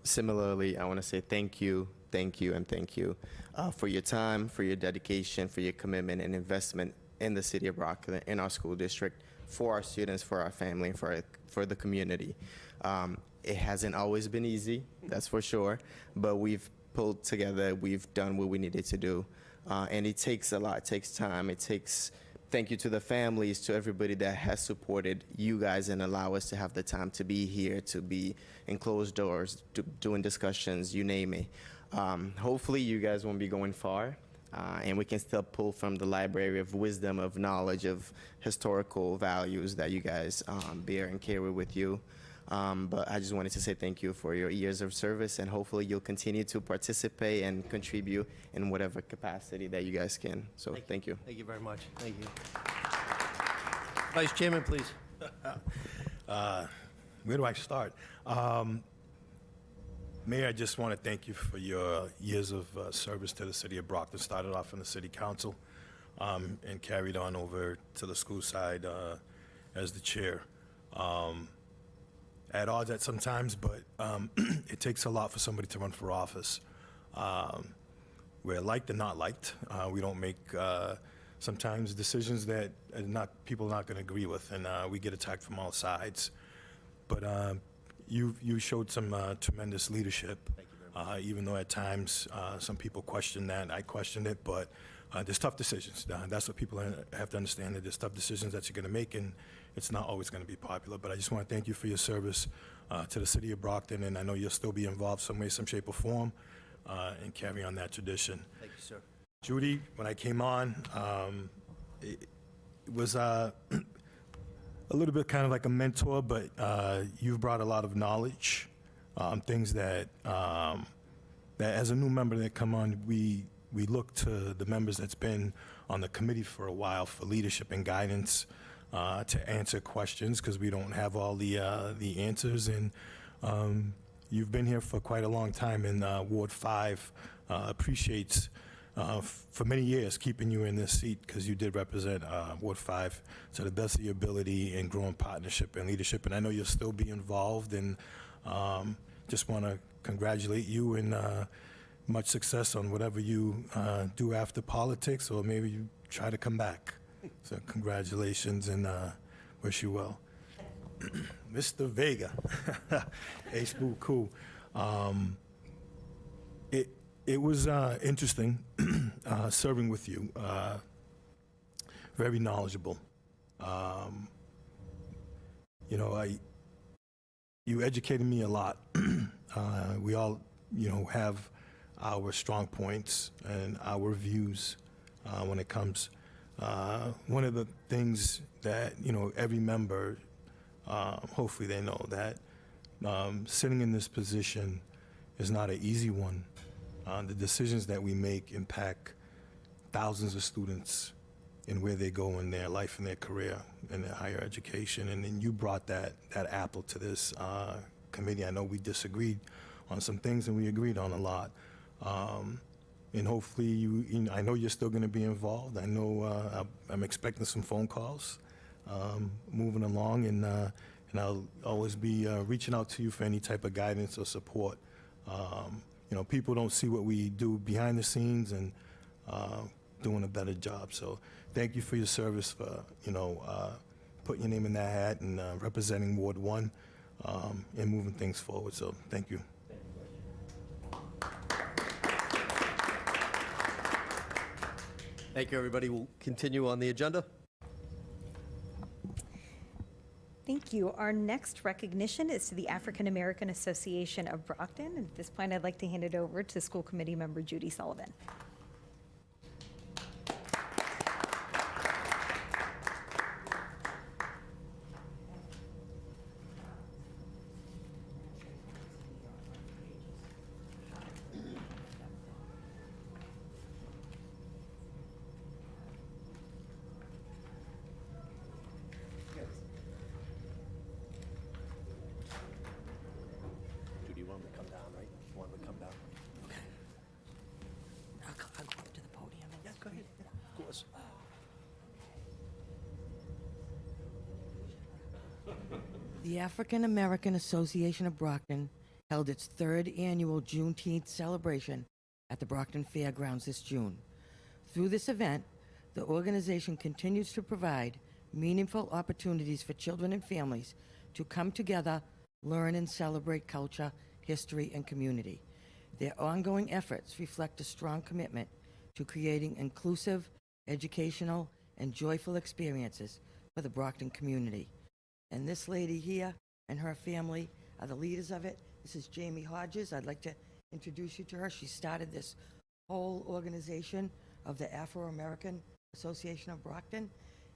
Similarly, I want to say thank you, and thank you for your time, for your dedication, for your commitment and investment in the city of Brockton, in our school district, for our students, for our family, and for the community. It hasn't always been easy, that's for sure, but we've pulled together, we've done what we needed to do, and it takes a lot, it takes time, thank you to the families, to everybody that has supported you guys and allow us to have the time to be here, to be in closed doors, doing discussions, you name it. Hopefully you guys won't be going far, and we can still pull from the library of wisdom, of knowledge, of historical values that you guys bear and carry with you. But I just wanted to say thank you for your years of service, and hopefully you'll continue to participate and contribute in whatever capacity that you guys can. So thank you. Thank you very much. Thank you. Vice Chairman, please. Where do I start? Mayor, I just want to thank you for your years of service to the city of Brockton. Started off in the city council and carried on over to the school side as the chair. At odds at sometimes, but it takes a lot for somebody to run for office. We're liked and not liked. We don't make sometimes decisions that people are not going to agree with, and we get attacked from all sides. But you showed some tremendous leadership, even though at times some people question that. I questioned it, but there's tough decisions. That's what people have to understand, that there's tough decisions that you're going to make, and it's not always going to be popular. But I just want to thank you for your service to the city of Brockton, and I know you'll still be involved some way, some shape, or form, and carry on that tradition. Thank you, sir. Judy, when I came on, it was a little bit kind of like a mentor, but you've brought a lot of knowledge, things that as a new member that come on, we look to the members that's been on the committee for a while for leadership and guidance, to answer questions, because we don't have all the answers. And you've been here for quite a long time, and Ward 5 appreciates for many years keeping you in this seat, because you did represent Ward 5 to the best of your ability in growing partnership and leadership. And I know you'll still be involved, and just want to congratulate you, and much success on whatever you do after politics, or maybe you try to come back. So congratulations, and wish you well. Mr. Vega, Ace Boo, cool. It was interesting serving with you. Very knowledgeable. You know, you educated me a lot. We all, you know, have our strong points and our views when it comes. One of the things that, you know, every member, hopefully they know that sitting in this position is not an easy one. The decisions that we make impact thousands of students in where they go in their life and their career and their higher education. And then you brought that apple to this committee. I know we disagreed on some things and we agreed on a lot. And hopefully I know you're still going to be involved. I know I'm expecting some phone calls moving along, and I'll always be reaching out to you for any type of guidance or support. You know, people don't see what we do behind the scenes and doing a better job. So thank you for your service, for, you know, putting your name in that hat and representing Ward 1 and moving things forward. So thank you. Thank you, everybody. We'll continue on the agenda. Thank you. Our next recognition is to the African American Association of Brockton. And at this point, I'd like to hand it over to School Committee Member Judy Sullivan. Judy, you want me to come down, right? You want me to come down? Okay. I'll go up to the podium. Yeah, go ahead. Of course. The African American Association of Brockton held its third annual Juneteenth celebration at the Brockton Fairgrounds this June. Through this event, the organization continues to provide meaningful opportunities for children and families to come together, learn and celebrate culture, history, and community. Their ongoing efforts reflect a strong commitment to creating inclusive, educational, and joyful experiences for the Brockton community. And this lady here and her family are the leaders of it. This is Jamie Hodges. I'd like to introduce you to her. She started this whole organization of the Afro-American Association of Brockton,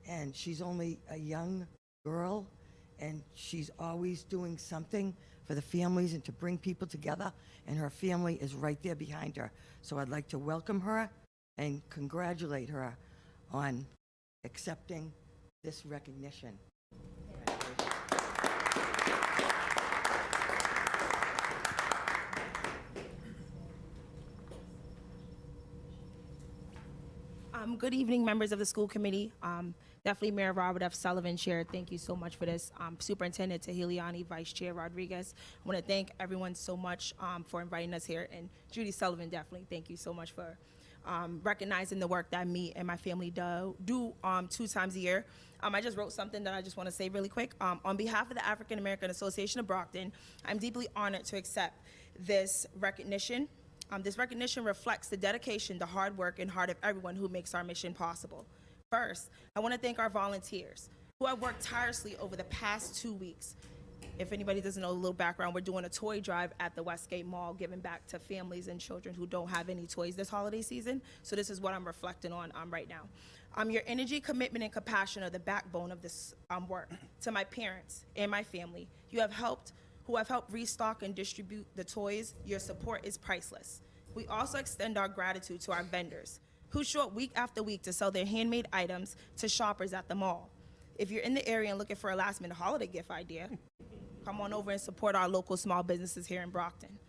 and she's only a young girl, and she's always doing something for the families and to bring people together, and her family is right there behind her. So I'd like to welcome her and congratulate her on accepting this recognition. Good evening, members of the school committee. Definitely Mayor Robert F. Sullivan, Chair, thank you so much for this. Superintendent Tahiliani, Vice Chair Rodriguez. I want to thank everyone so much for inviting us here. And Judy Sullivan, definitely thank you so much for recognizing the work that me and my family do 2 times a year. I just wrote something that I just want to say really quick. On behalf of the African American Association of Brockton, I'm deeply honored to accept this recognition. This recognition reflects the dedication, the hard work, and heart of everyone who makes our mission possible. First, I want to thank our volunteers who have worked tirelessly over the past 2 weeks. If anybody doesn't know a little background, we're doing a toy drive at the Westgate Mall, giving back to families and children who don't have any toys this holiday season. So this is what I'm reflecting on right now. Your energy, commitment, and compassion are the backbone of this work. To my parents and my family, who have helped restock and distribute the toys, your support is priceless. We also extend our gratitude to our vendors, who show up week after week to sell their handmade items to shoppers at the mall. If you're in the area and looking for a last-minute holiday gift idea, come on over and support our local small businesses here in Brockton.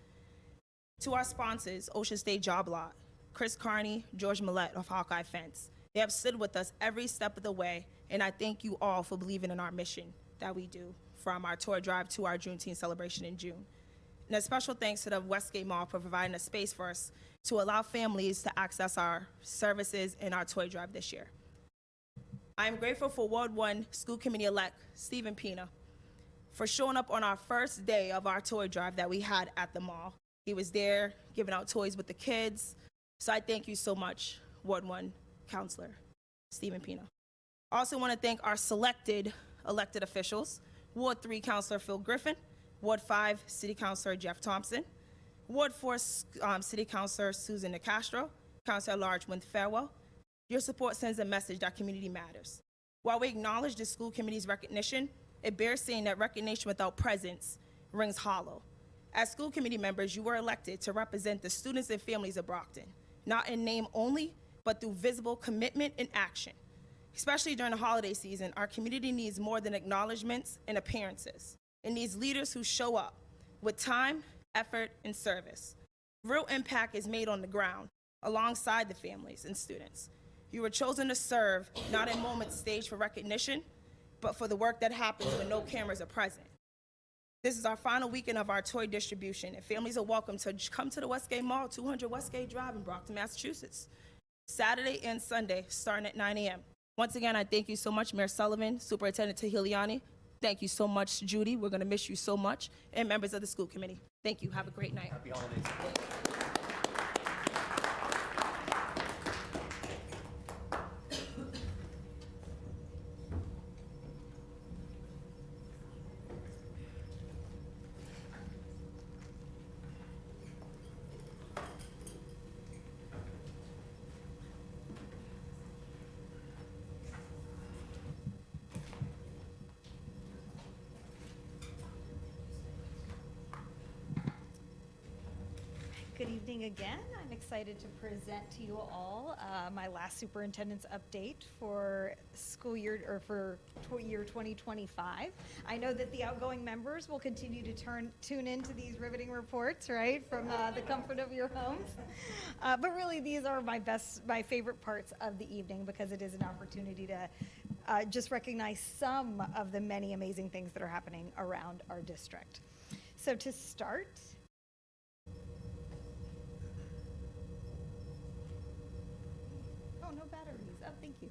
To our sponsors, Ocean State Job Lot, Chris Carney, George Millette of Hawkeye Fence. They have stood with us every step of the way, and I thank you all for believing in our mission that we do, from our toy drive to our Juneteenth celebration in June. And a special thanks to the Westgate Mall for providing a space for us to allow families to access our services in our toy drive this year. I am grateful for Ward 1 School Committee-elect Stephen Pina for showing up on our first day of our toy drive that we had at the mall. He was there giving out toys with the kids. So I thank you so much, Ward 1 Counselor Stephen Pina. I also want to thank our selected elected officials, Ward 3 Counselor Phil Griffin, Ward 5 City Councilor Jeff Thompson, Ward 4 City Councilor Susan DeCastro, Councilor at Large Wynn Farewell. Your support sends a message that community matters. While we acknowledge the school committee's recognition, it bears saying that recognition without presence rings hollow. As school committee members, you were elected to represent the students and families of Brockton, not in name only, but through visible commitment and action. Especially during the holiday season, our community needs more than acknowledgments and appearances. It needs leaders who show up with time, effort, and service. Real impact is made on the ground, alongside the families and students. You were chosen to serve, not in moments staged for recognition, but for the work that happens when no cameras are present. This is our final weekend of our toy distribution, and families are welcome to come to the Westgate Mall, 200 Westgate Drive in Brockton, Massachusetts, Saturday and Sunday, starting at 9 a.m. Once again, I thank you so much, Mayor Sullivan, Superintendent Tahiliani. Thank you so much, Judy. We're going to miss you so much, and members of the school committee. Thank you. Have a great night. Happy holidays. Good evening again. I'm excited to present to you all my last superintendent's update for school year, or for year 2025. I know that the outgoing members will continue to tune into these riveting reports, right, from the comfort of your homes. But really, these are my favorite parts of the evening, because it is an opportunity to just recognize some of the many amazing things that are happening around our district. So to start, no batteries. Oh, thank you.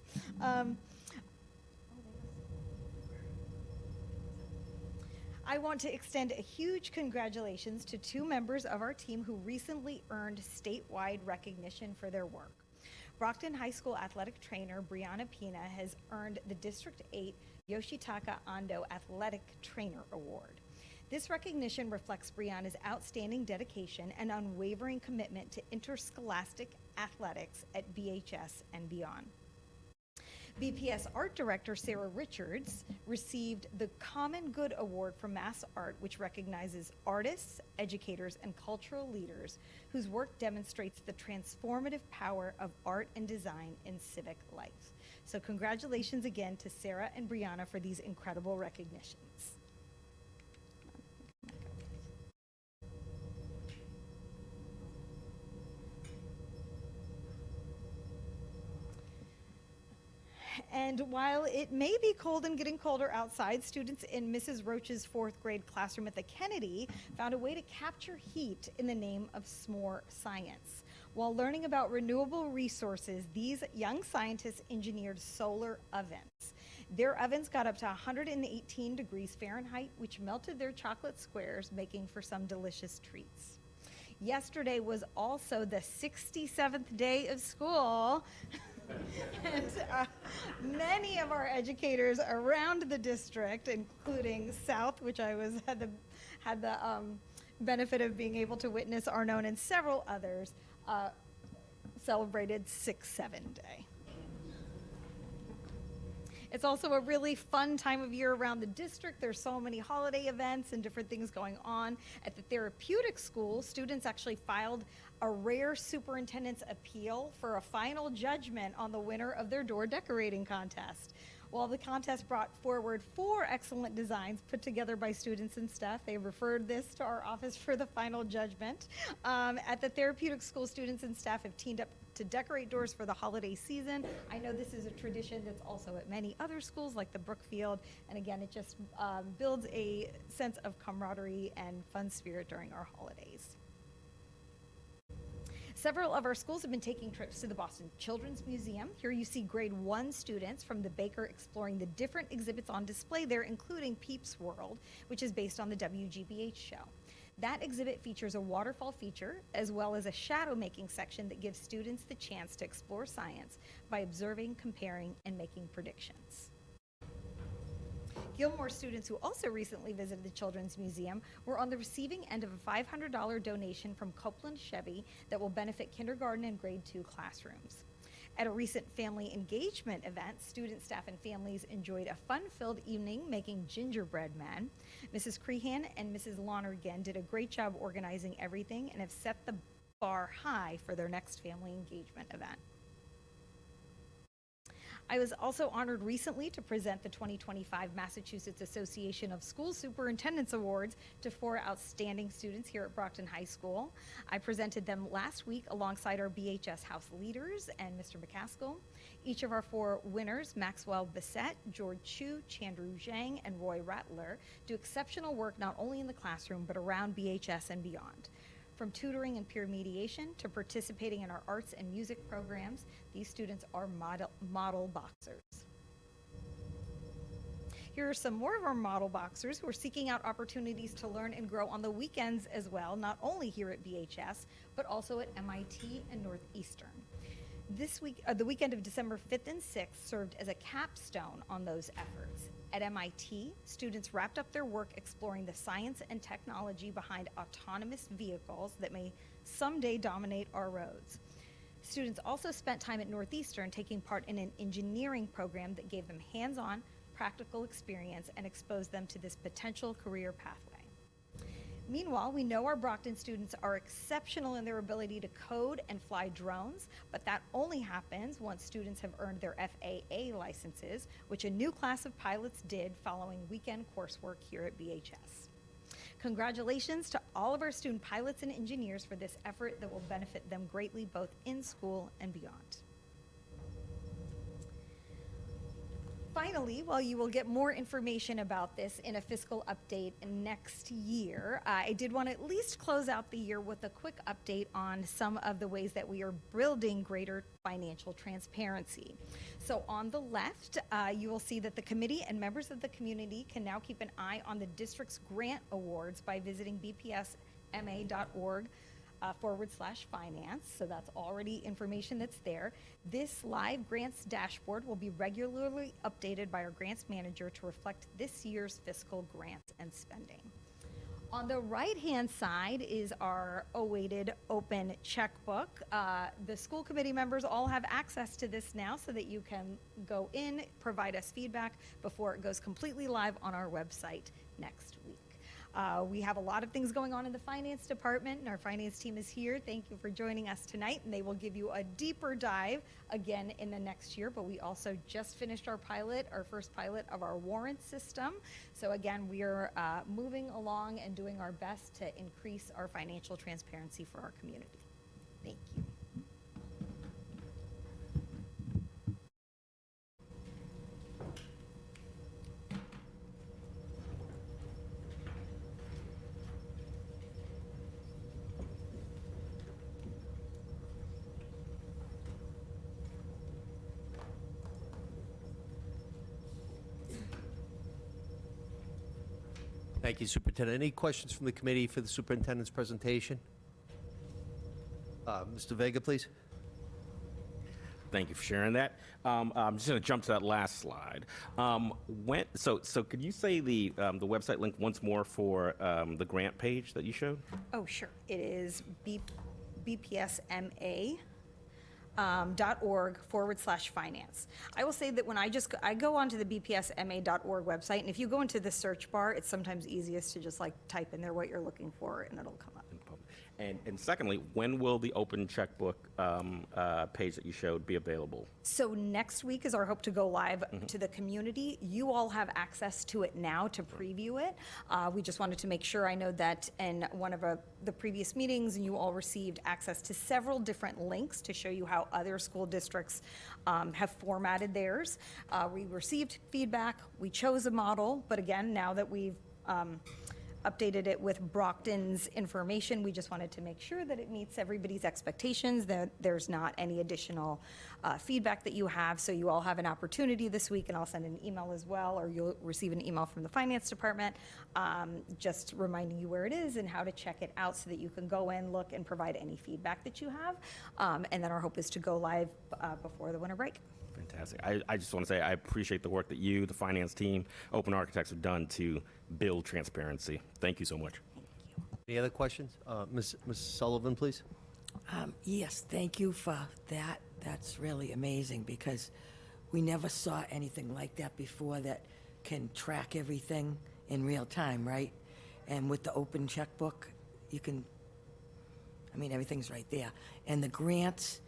I want to extend a huge congratulations to two members of our team who recently earned statewide recognition for their work. Brockton High School athletic trainer Brianna Pina has earned the District 8 Yoshitaka Ando Athletic Trainer Award. This recognition reflects Brianna's outstanding dedication and unwavering commitment to interscholastic athletics at BHS and beyond. BPS Art Director Sarah Richards received the Common Good Award for Mass Art, which recognizes artists, educators, and cultural leaders whose work demonstrates the transformative power of art and design in civic life. So congratulations again to Sarah and Brianna for these incredible recognitions. And while it may be cold and getting colder outside, students in Mrs. Roach's 4th grade classroom at the Kennedy found a way to capture heat in the name of s'more science. While learning about renewable resources, these young scientists engineered solar ovens. Their ovens got up to 118 degrees Fahrenheit, which melted their chocolate squares, making for some delicious treats. Yesterday was also the 67th day of school. And many of our educators around the district, including South, which I had the benefit of being able to witness, Arnone, and several others, celebrated 6-7 day. It's also a really fun time of year around the district. There's so many holiday events and different things going on. At the therapeutic school, students actually filed a rare superintendent's appeal for a final judgment on the winner of their door decorating contest. While the contest brought forward 4 excellent designs put together by students and staff, they referred this to our office for the final judgment. At the therapeutic school, students and staff have teamed up to decorate doors for the holiday season. I know this is a tradition that's also at many other schools like the Brookfield, and again, it just builds a sense of camaraderie and fun spirit during our holidays. Several of our schools have been taking trips to the Boston Children's Museum. Here you see grade 1 students from the Baker exploring the different exhibits on display there, including Peep's World, which is based on the WGBH show. That exhibit features a waterfall feature as well as a shadow making section that gives students the chance to explore science by observing, comparing, and making predictions. Gilmore students who also recently visited the Children's Museum were on the receiving end of a $500 donation from Copeland Chevy that will benefit kindergarten and grade 2 classrooms. At a recent family engagement event, students, staff, and families enjoyed a fun-filled evening making gingerbread men. Mrs. Crehan and Mrs. Lonergan did a great job organizing everything and have set the bar high for their next family engagement event. I was also honored recently to present the 2025 Massachusetts Association of School Superintendents Awards to 4 outstanding students here at Brockton High School. I presented them last week alongside our BHS House leaders and Mr. McCaskill. Each of our 4 winners, Maxwell Bissett, George Chu, Chandru Zhang, and Roy Rattler, do exceptional work not only in the classroom but around BHS and beyond. From tutoring and peer mediation to participating in our arts and music programs, these students are model boxers. Here are some more of our model boxers who are seeking out opportunities to learn and grow on the weekends as well, not only here at BHS, but also at MIT and Northeastern. This week, the weekend of December 5th and 6th served as a capstone on those efforts. At MIT, students wrapped up their work exploring the science and technology behind autonomous vehicles that may someday dominate our roads. Students also spent time at Northeastern taking part in an engineering program that gave them hands-on, practical experience and exposed them to this potential career pathway. Meanwhile, we know our Brockton students are exceptional in their ability to code and fly drones, but that only happens once students have earned their FAA licenses, which a new class of pilots did following weekend coursework here at BHS. Congratulations to all of our student pilots and engineers for this effort that will benefit them greatly both in school and beyond. Finally, while you will get more information about this in a fiscal update next year, I did want to at least close out the year with a quick update on some of the ways that we are building greater financial transparency. So on the left, you will see that the committee and members of the community can now keep an eye on the district's grant awards by visiting bpsma.org /finance, so that's already information that's there. This live grants dashboard will be regularly updated by our grants manager to reflect this year's fiscal grants and spending. On the right-hand side is our awaited open checkbook. The school committee members all have access to this now so that you can go in, provide us feedback before it goes completely live on our website next week. We have a lot of things going on in the finance department, and our finance team is here. Thank you for joining us tonight, and they will give you a deeper dive again in the next year. But we also just finished our first pilot of our warrant system. So again, we are moving along and doing our best to increase our financial transparency for our community. Thank you. Thank you, Superintendent. Any questions from the committee for the superintendent's presentation? Mr. Vega, please. Thank you for sharing that. I'm just going to jump to that last slide. So could you say the website link once more for the grant page that you showed? Oh, sure. It is bpsma.org /finance. I will say that when I go onto the bpsma.org website, and if you go into the search bar, it's sometimes easiest to just like type in there what you're looking for and it'll come up. And secondly, when will the open checkbook page that you showed be available? So next week is our hope to go live to the community. You all have access to it now to preview it. We just wanted to make sure. I know that in one of the previous meetings, you all received access to several different links to show you how other school districts have formatted theirs. We received feedback. We chose a model, but again, now that we've updated it with Brockton's information. We just wanted to make sure that it meets everybody's expectations, that there's not any additional feedback that you have. So you all have an opportunity this week, and I'll send an email as well, or you'll receive an email from the finance department, just reminding you where it is and how to check it out so that you can go in, look, and provide any feedback that you have. And then our hope is to go live before the winter break. Fantastic. I just want to say I appreciate the work that you, the finance team, Open Architects have done to build transparency. Thank you so much. Any other questions? Ms. Sullivan, please. Yes, thank you for that. That's really amazing because we never saw anything like that before that can track everything in real time, right? And with the open checkbook, you can, I mean, everything's right there. And the grants,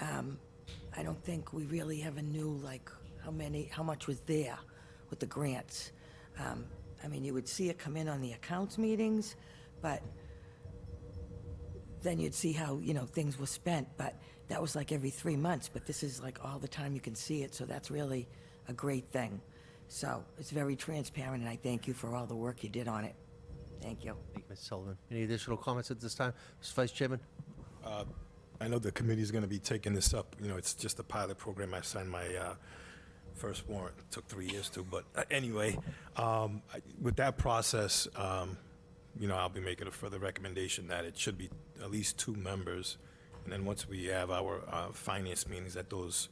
I don't think we really ever knew like how much was there with the grants. I mean, you would see it come in on the accounts meetings, but then you'd see how, things were spent, but that was like every 3 months, but this is like all the time you can see it, so that's really a great thing. So it's very transparent, and I thank you for all the work you did on it. Thank you. Thank you, Ms. Sullivan. Any additional comments at this time? Mr. Vice Chairman? I know the committee is going to be taking this up. It's just a pilot program. I signed my first warrant. It took 3 years to, but anyway, with that process, I'll be making a further recommendation that it should be at least 2 members, and then once we have our finance meetings, that those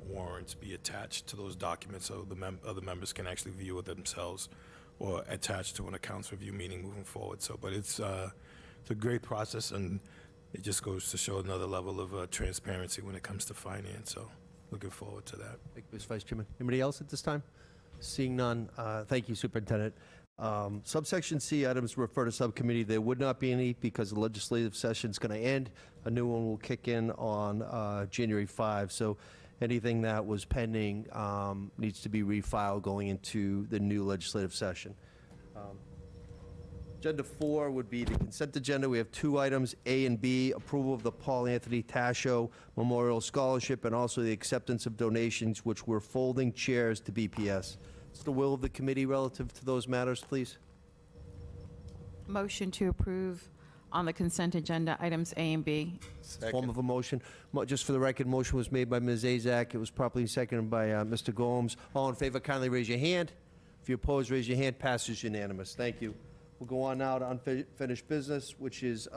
warrants be attached to those documents so the other members can actually view it themselves or attached to an accounts review meeting moving forward. So, but it's a great process, and it just goes to show another level of transparency when it comes to finance. So looking forward to that. Thank you, Mr. Vice Chairman. Anybody else at this time? Seeing none, thank you, Superintendent. Subsection C, items refer to subcommittee. There would not be any because the legislative session is going to end. A new one will kick in on January 5. So anything that was pending needs to be refiled going into the new legislative session. Agenda 4 would be the consent agenda. We have 2 items, A and B, approval of the Paul Anthony Tasho Memorial Scholarship and also the acceptance of donations, which were folding chairs to BPS. What's the will of the committee relative to those matters, please? Motion to approve on the consent agenda, items A and B. Form of a motion. Just for the record, motion was made by Ms. Azak. It was properly seconded by Mr. Gomes. All in favor, kindly raise your hand. If you oppose, raise your hand. Passes unanimous. Thank you. We'll go on now to unfinished business, which is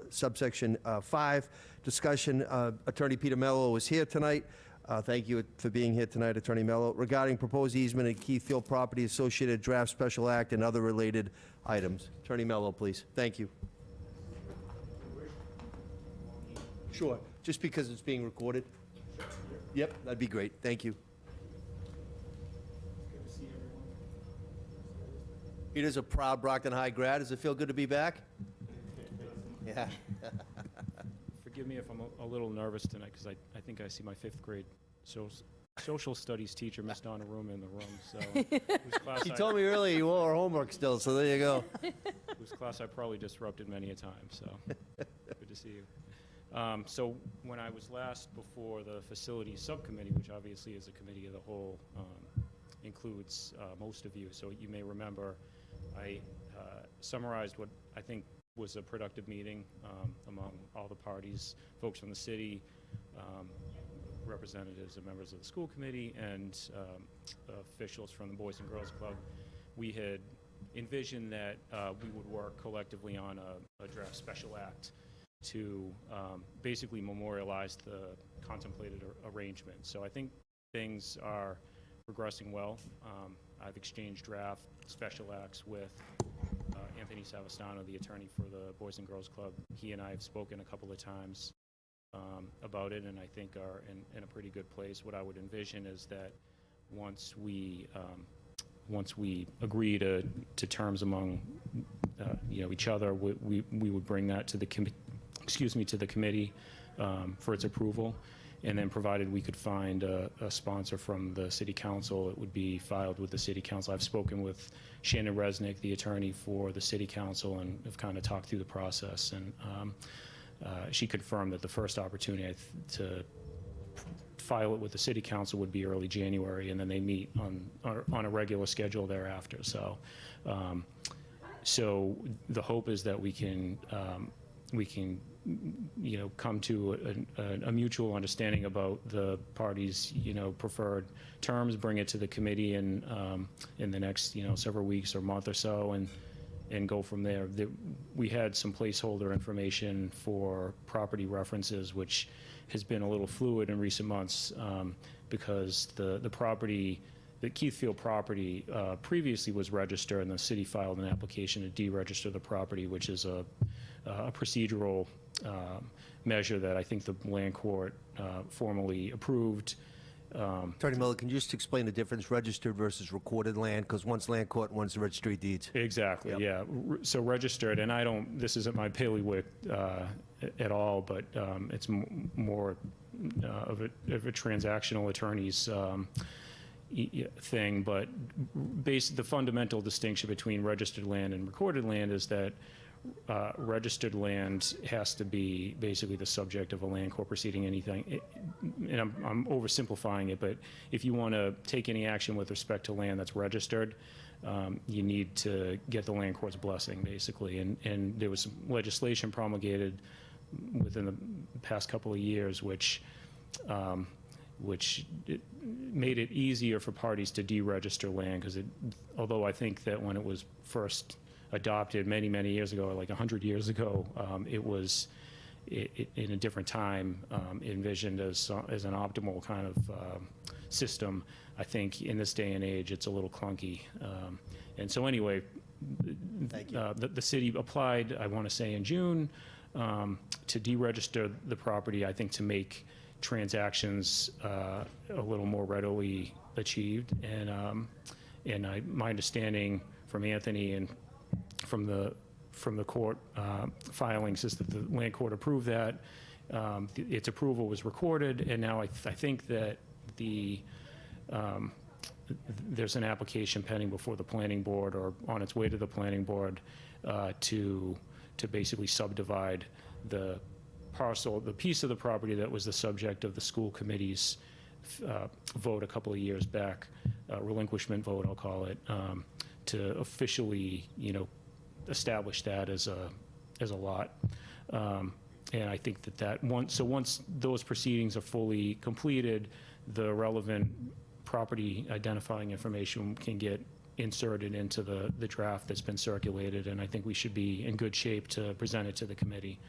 subsection 5. Discussion, Attorney Peter Mello is here tonight. Thank you for being here tonight, Attorney Mello. Regarding proposed easement at Keithfield property, associated draft special act, and other related items. Attorney Mello, please. Thank you. Sure. Just because it's being recorded? Yep, that'd be great. Thank you. Peter's a proud Brockton High grad. Does it feel good to be back? Yeah. Forgive me if I'm a little nervous tonight, because I think I see my 5th grade social studies teacher, Miss Donna Romm, in the room. So, whose class She told me earlier you wore her homework still, so there you go. Whose class I probably disrupted many a time, so good to see you. So when I was last before the Facilities Subcommittee, which obviously is a committee of the whole, includes most of you, so you may remember I summarized what I think was a productive meeting among all the parties, folks from the city, representatives and members of the school committee, and officials from the Boys and Girls Club. We had envisioned that we would work collectively on a draft special act to basically memorialize the contemplated arrangement. So I think things are progressing well. I've exchanged draft special acts with Anthony Savastano, the attorney for the Boys and Girls Club. He and I have spoken a couple of times about it, and I think are in a pretty good place. What I would envision is that once we agree to terms among each other, we would bring that to the committee for its approval. And then provided we could find a sponsor from the city council, it would be filed with the city council. I've spoken with Shannon Resnick, the attorney for the city council, and have kind of talked through the process. And she confirmed that the first opportunity to file it with the city council would be early January, and then they meet on a regular schedule thereafter. So So the hope is that we can, come to a mutual understanding about the parties', preferred terms, bring it to the committee in the next, several weeks or month or so, and go from there. We had some placeholder information for property references, which has been a little fluid in recent months, because the property, the Keithfield property, previously was registered, and the city filed an application to deregister the property, which is a procedural measure that I think the land court formally approved. Attorney Miller, can you just explain the difference, registered versus recorded land? Because one's land court, one's the registry of deeds. Exactly, Yep. yeah. So registered, and this isn't my bailiwick at all, but it's more of a transactional attorney's thing. But the fundamental distinction between registered land and recorded land is that registered land has to be basically the subject of a land court proceeding, and I'm oversimplifying it, but if you want to take any action with respect to land that's registered, you need to get the land court's blessing, basically. And there was some legislation promulgated within the past couple of years, which made it easier for parties to deregister land, because although I think that when it was first adopted many, many years ago, like 100 years ago, it was in a different time envisioned as an optimal kind of system. I think in this day and age, it's a little clunky. And so anyway, the city applied, I want to say in June, to deregister the property, I think to make transactions a little more readily achieved. And my understanding from Anthony and from the court filings is that the land court approved that. Its approval was recorded, and now I think that there's an application pending before the planning board, or on its way to the planning board, to basically subdivide the parcel, the piece of the property that was the subject of the school committee's vote a couple of years back, relinquishment vote, I'll call it, to officially, establish that as a lot. And I think once those proceedings are fully completed, the relevant property identifying information can get inserted into the draft that's been circulated, and I think we should be in good shape to present it to the committee.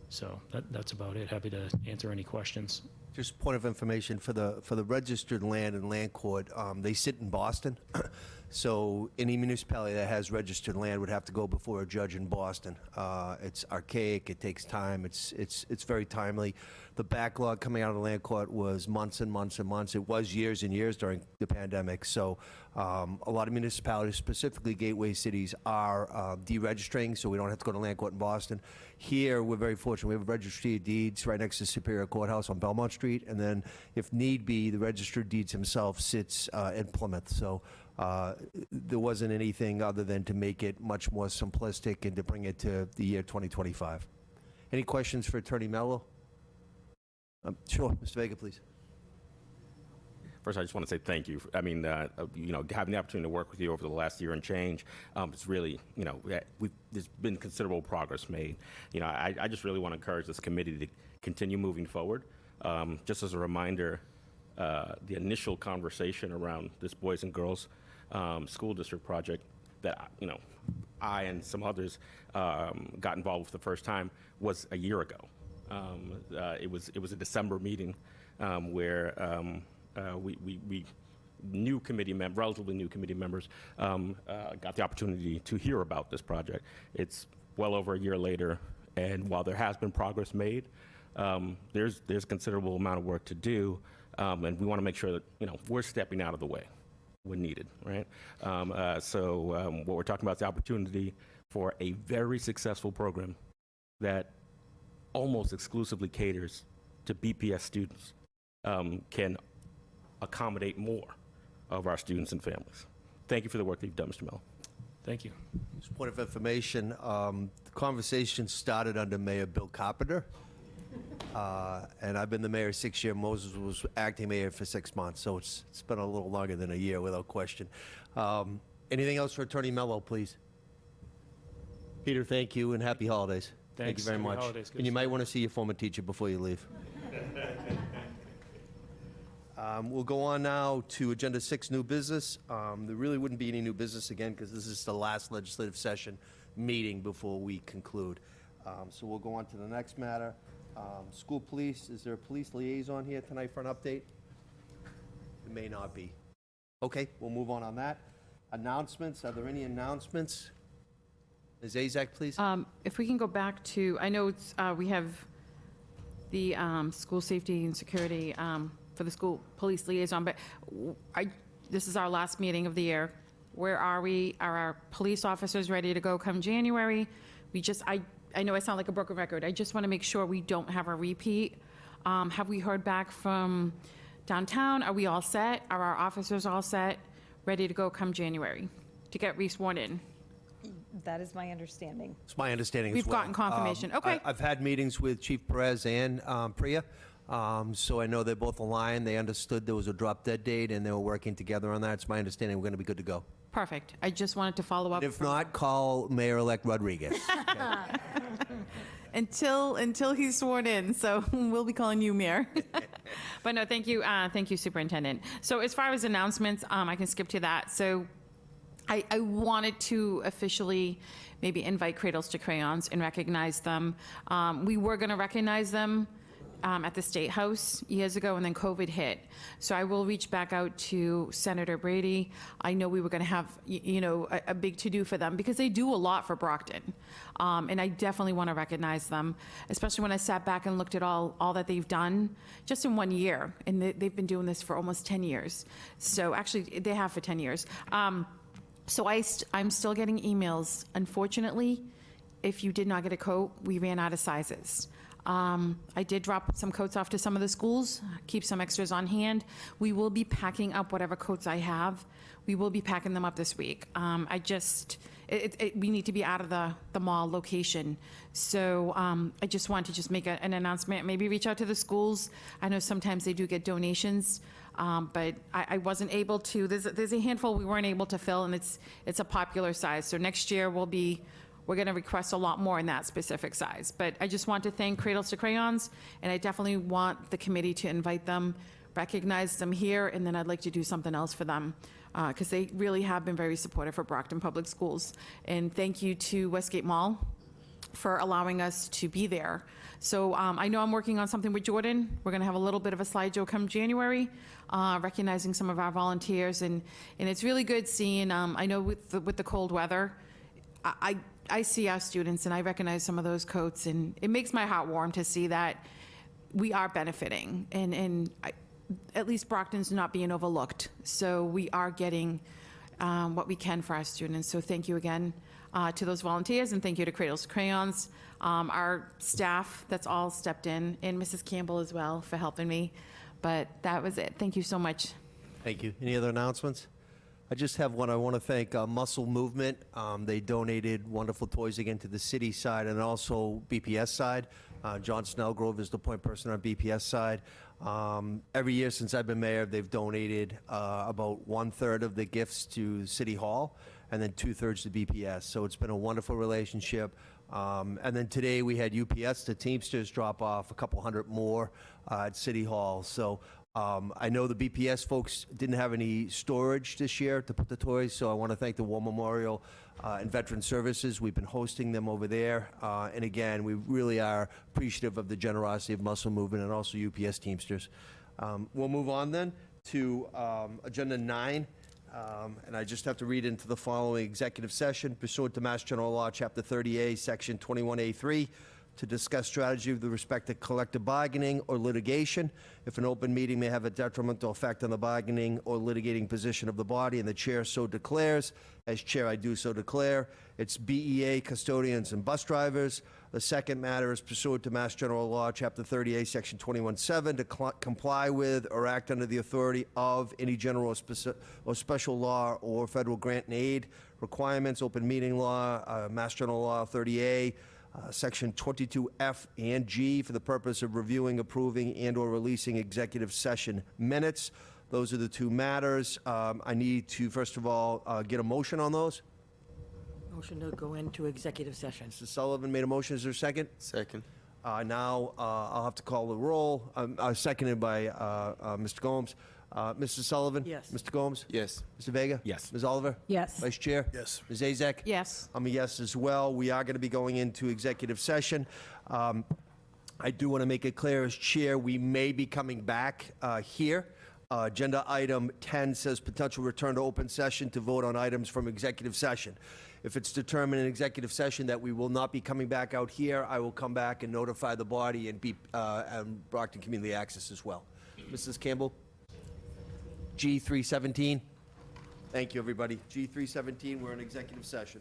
So that's about it. Happy to answer any questions. Just point of information, for the registered land and land court, they sit in Boston. So any municipality that has registered land would have to go before a judge in Boston. It's archaic, it takes time, it's very timely. The backlog coming out of the land court was months and months and months. It was years and years during the pandemic. So a lot of municipalities, specifically gateway cities, are deregistering, so we don't have to go to land court in Boston. Here, we're very fortunate. We have a registry of deeds right next to Superior Courthouse on Belmont Street, and then, if need be, the register of deeds himself sits in Plymouth. So there wasn't anything other than to make it much more simplistic and to bring it to the year 2025. Any questions for Attorney Mello? Sure, Mr. Vega, please. First, I just want to say thank you. I mean, having the opportunity to work with you over the last year and change, it's really, there's been considerable progress made. I just really want to encourage this committee to continue moving forward. Just as a reminder, the initial conversation around this Boys and Girls School District project that, I and some others got involved with the first time was a year ago. It was a December meeting where we relatively new committee members got the opportunity to hear about this project. It's well over a year later, and while there has been progress made, there's a considerable amount of work to do, and we want to make sure that we're stepping out of the way when needed, right? So what we're talking about is the opportunity for a very successful program that almost exclusively caters to BPS students, can accommodate more of our students and families. Thank you for the work that you've done, Mr. Mello. Thank you. Just a point of information, the conversation started under Mayor Bill Carpenter, and I've been the mayor 6 years. Moses was acting mayor for 6 months, so it's been a little longer than a year, without question. Anything else for Attorney Mello, please? Peter, thank you, and happy holidays. Thank you Thanks. very Happy much. holidays. Good And you to might see want to see your former teacher before you leave. We'll go on now to Agenda 6, new business. There really wouldn't be any new business again because this is the last legislative session meeting before we conclude. So we'll go on to the next matter. School police, is there a police liaison here tonight for an update? It may not be. Okay, we'll move on that. Announcements, are there any announcements? Ms. Azak, please. If we can go back to, I know it's, we have the school safety and security for the school police liaison, but this is our last meeting of the year. Where are we? Are our police officers ready to go come January? I know I sound like a broken record. I just want to make sure we don't have a repeat. Have we heard back from downtown? Are we all set? Are our officers all set, ready to go come January to get re-sworn in? That is my understanding. It's my understanding as We've well. gotten confirmation. Okay. I've had meetings with Chief Perez and Priya, so I know they're both aligned. They understood there was a drop-dead date, and they were working together on that. It's my understanding we're going to be good to go. Perfect. I just wanted to follow up. If not, call Mayor-elect Rodriguez. Until he's sworn in, so we'll be calling you Mayor. But no, thank you, Superintendent. So as far as announcements, I can skip to that. So I wanted to officially maybe invite Cradles to Crayons and recognize them. We were going to recognize them at the State House years ago, and then COVID hit. So I will reach back out to Senator Brady. I know we were going to have, a big to-do for them because they do a lot for Brockton. And I definitely want to recognize them, especially when I sat back and looked at all that they've done just in 1 year. And they've been doing this for almost 10 years. So actually, they have for 10 years. So I'm still getting emails. Unfortunately, if you did not get a coat, we ran out of sizes. I did drop some coats off to some of the schools, keep some extras on hand. We will be packing up whatever coats I have. We will be packing them up this week. We need to be out of the mall location. So I just want to just make an announcement, maybe reach out to the schools. I know sometimes they do get donations, but I wasn't able to. There's a handful we weren't able to fill, and it's a popular size. So next year we're going to request a lot more in that specific size. But I just want to thank Cradles to Crayons, and I definitely want the committee to invite them, recognize them here, and then I'd like to do something else for them because they really have been very supportive for Brockton Public Schools. And thank you to Westgate Mall for allowing us to be there. So I know I'm working on something with Jordan. We're going to have a little bit of a slideshow come January, recognizing some of our volunteers. And it's really good seeing, I know with the cold weather, I see our students and I recognize some of those coats, and it makes my heart warm to see that we are benefiting, and at least Brockton's not being overlooked. So we are getting what we can for our students. So thank you again to those volunteers, and thank you to Cradles to Crayons, our staff that's all stepped in, and Mrs. Campbell as well for helping me. But that was it. Thank you so much. Thank you. Any other announcements? I just have one. I want to thank Muscle Movement. They donated wonderful toys again to the city side and also BPS side. John Snellgrove is the point person on BPS side. Every year since I've been mayor, they've donated about 1/3 of the gifts to City Hall and then 2/3 to BPS. So it's been a wonderful relationship. And then today we had UPS to Teamsters drop off a couple hundred more at City Hall. So I know the BPS folks didn't have any storage this year to put the toys, so I want to thank the War Memorial and Veteran Services. We've been hosting them over there. And again, we really are appreciative of the generosity of Muscle Movement and also UPS Teamsters. We'll move on then to Agenda 9. And I just have to read into the following executive session pursuant to Mass General Law, Chapter 30A, Section 21A3, to discuss strategy with respect to collective bargaining or litigation. If an open meeting may have a detrimental effect on the bargaining or litigating position of the body, and the chair so declares, as chair I do so declare, it's BEA custodians and bus drivers. The second matter is pursuant to Mass General Law, Chapter 38, Section 21-7, to comply with or act under the authority of any general or special law or federal grant and aid requirements, open meeting law, Mass General Law 30A, Section 22F and G, for the purpose of reviewing, approving, and/or releasing executive session minutes. Those are the two matters. I need to, first of all, get a motion on those. Motion to go into executive session. Mr. Sullivan made a motion. Is there a second? Second. Now, I'll have to call the roll. Seconded by Mr. Gomes. Mr. Sullivan? Yes. Mr. Gomes? Yes. Mr. Vega? Yes. Ms. Oliver? Yes. Vice Chair? Yes. Ms. Azak? Yes. I'm a yes as well. We are going to be going into executive session. I do want to make it clear, as Chair, we may be coming back here. Agenda item 10 says potential return to open session to vote on items from executive session. If it's determined in executive session that we will not be coming back out here, I will come back and notify the body and Brockton Community Access as well. Mrs. Campbell? G317. Thank you, everybody. G317, we're in executive session.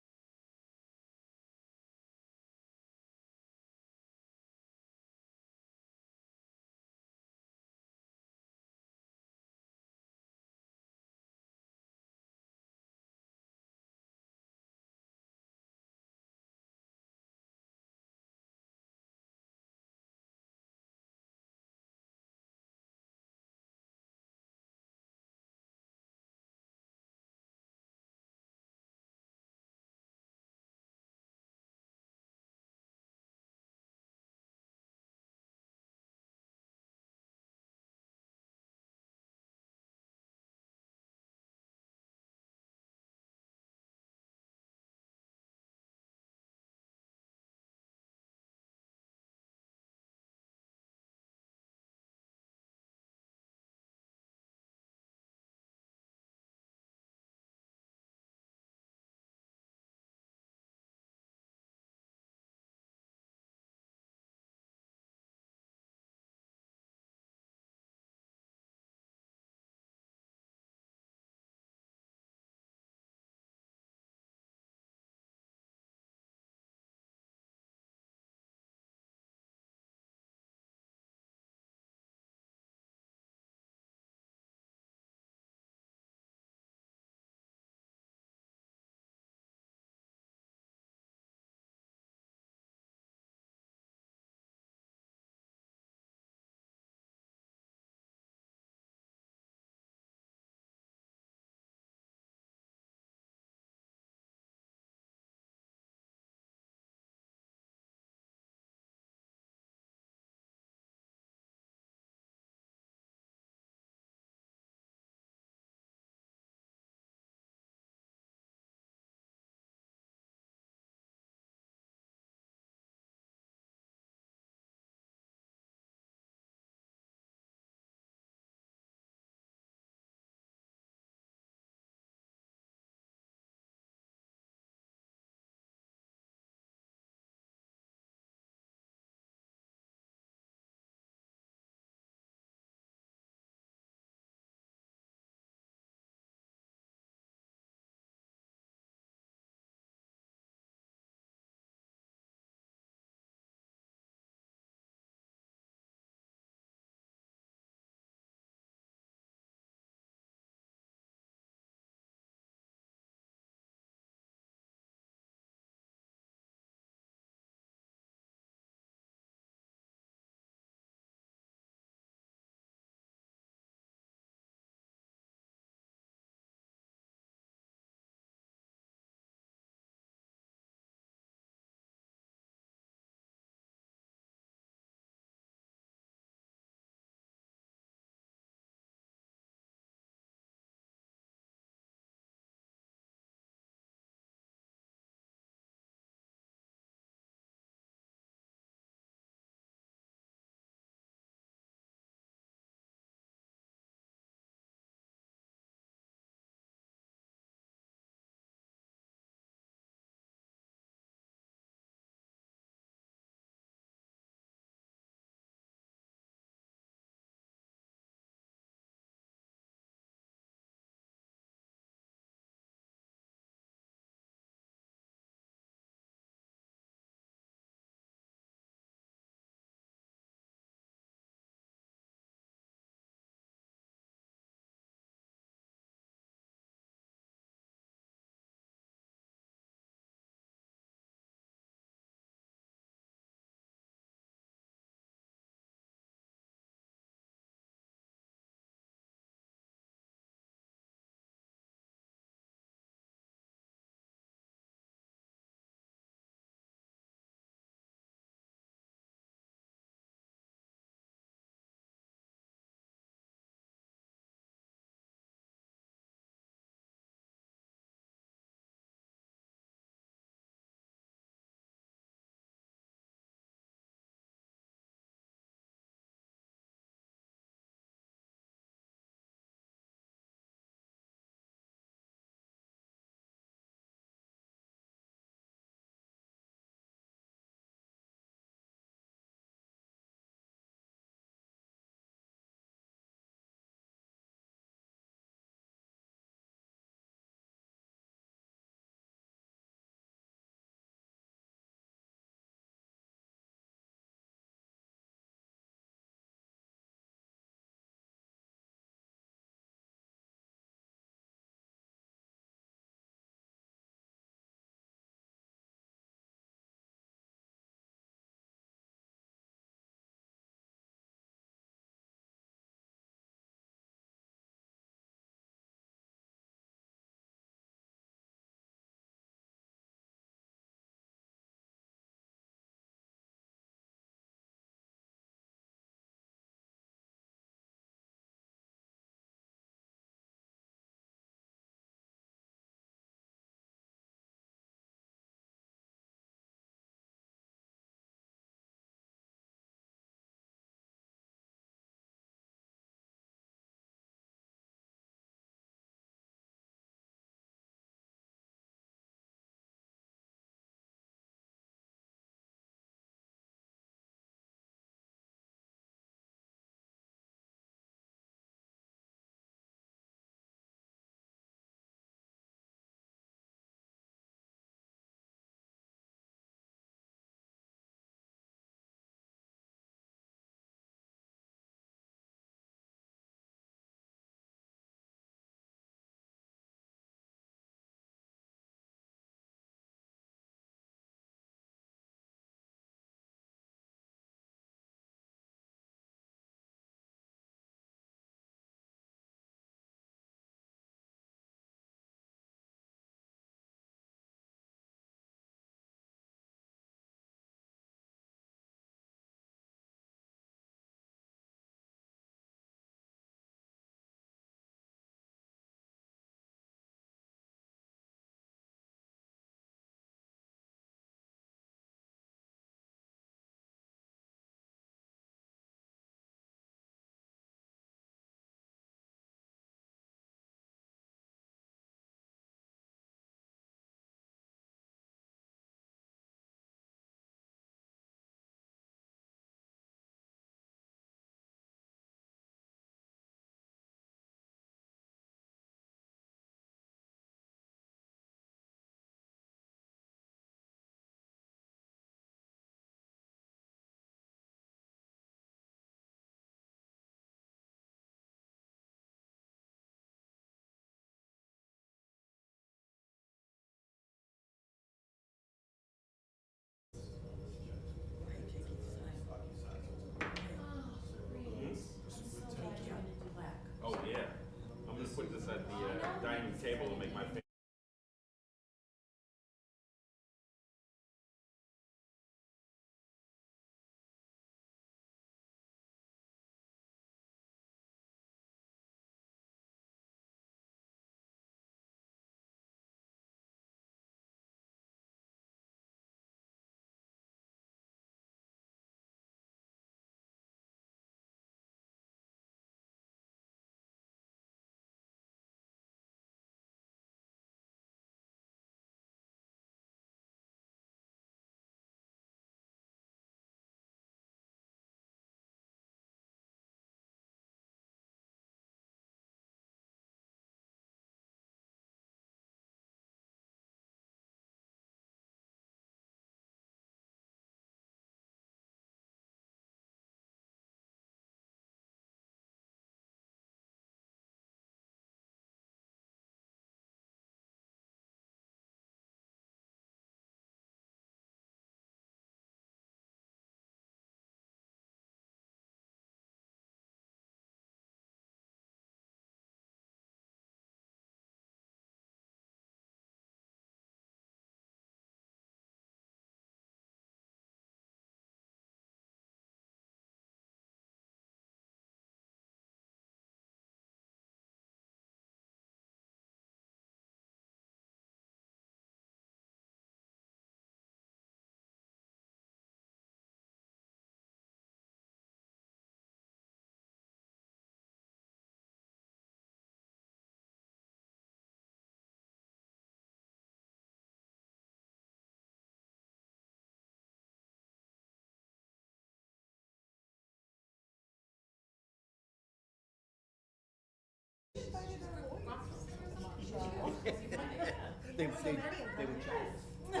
They would check. No.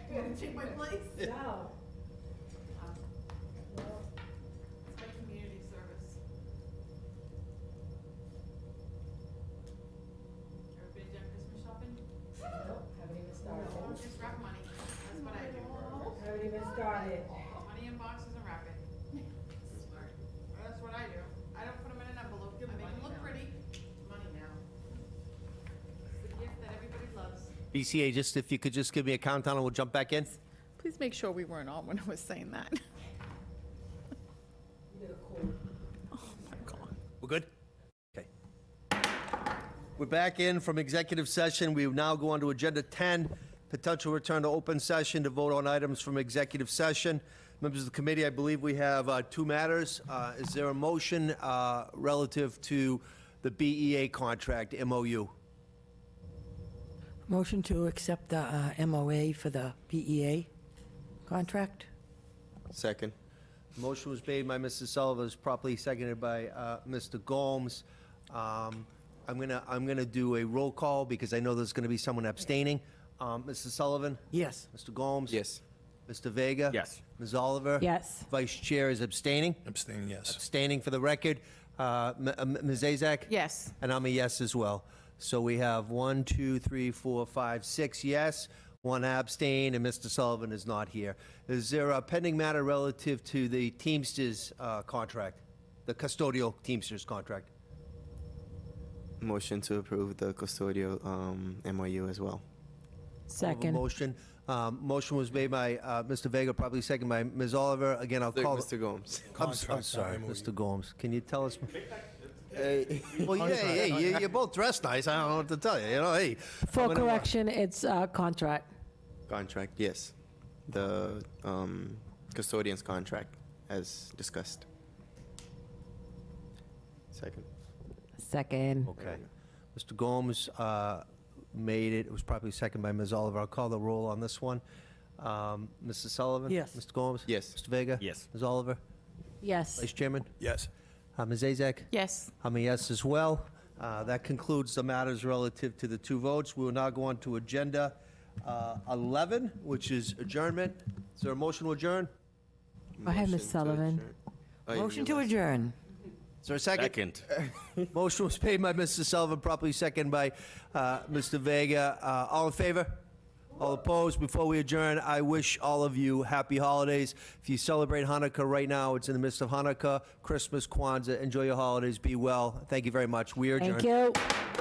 You gonna take my place? No. It's my community service. Everybody done Christmas shopping? Nope, haven't even started. Just wrap money. That's what I do. Haven't even started. Put money in boxes and wrap it. Smart. That's what I do. I don't put them in an envelope. I make them look pretty. Money now. It's the gift that everybody loves. BCA, just if you could just give me a countdown and we'll jump back in. Please make sure we weren't on when I was saying that. We're good? Okay. We're back in from executive session. We now go on to Agenda 10, potential return to open session to vote on items from executive session. Members of the committee, I believe we have two matters. Is there a motion relative to the BEA contract, MOU? Motion to accept the MOA for the BEA contract? Second. Motion was made by Mrs. Sullivan, was properly seconded by Mr. Gomes. I'm gonna do a roll call because I know there's gonna be someone abstaining. Mrs. Sullivan? Yes. Mr. Gomes? Yes. Mr. Vega? Yes. Ms. Oliver? Yes. Vice Chair is abstaining? Abstaining, yes. Abstaining for the record. Ms. Azak? Yes. And I'm a yes as well. So we have 1, 2, 3, 4, 5, 6 yes, 1 abstain, and Mr. Sullivan is not here. Is there a pending matter relative to the Teamsters contract, the custodial Teamsters contract? Motion to approve the custodial MOU as well. Second. Motion. Motion was made by Mr. Vega, probably second by Ms. Oliver. Again, I'll call. Mr. Gomes. I'm sorry, MOU. Mr. Gomes. Can you tell us? Hey. Well, yeah, hey, you're both dressed nice. I don't know what to tell you. You know, hey. For correction, it's contract. Contract, yes. The custodian's contract, as discussed. Second. Second. Okay. Mr. Gomes made it. It was probably second by Ms. Oliver. I'll call the roll on this one. Mrs. Sullivan? Yes. Mr. Gomes? Yes. Mr. Vega? Yes. Ms. Oliver? Yes. Vice Chairman? Yes. Ms. Azak? Yes. I'm a yes as well. That concludes the matters relative to the two votes. We will now go on to Agenda 11, which is adjournment. Is there a motion to adjourn? Go ahead, Ms. Motion to Sullivan. adjourn. Oh, you Motion to realize- adjourn. Is there a second? Second. Motion was made by Mr. Sullivan, properly seconded by Mr. Vega. All in favor? All opposed? Before we adjourn, I wish all of you happy holidays. If you celebrate Hanukkah right now, it's in the midst of Hanukkah, Christmas, Kwanzaa. Enjoy your holidays. Be well. Thank you very much. We are adjourned. Thank you.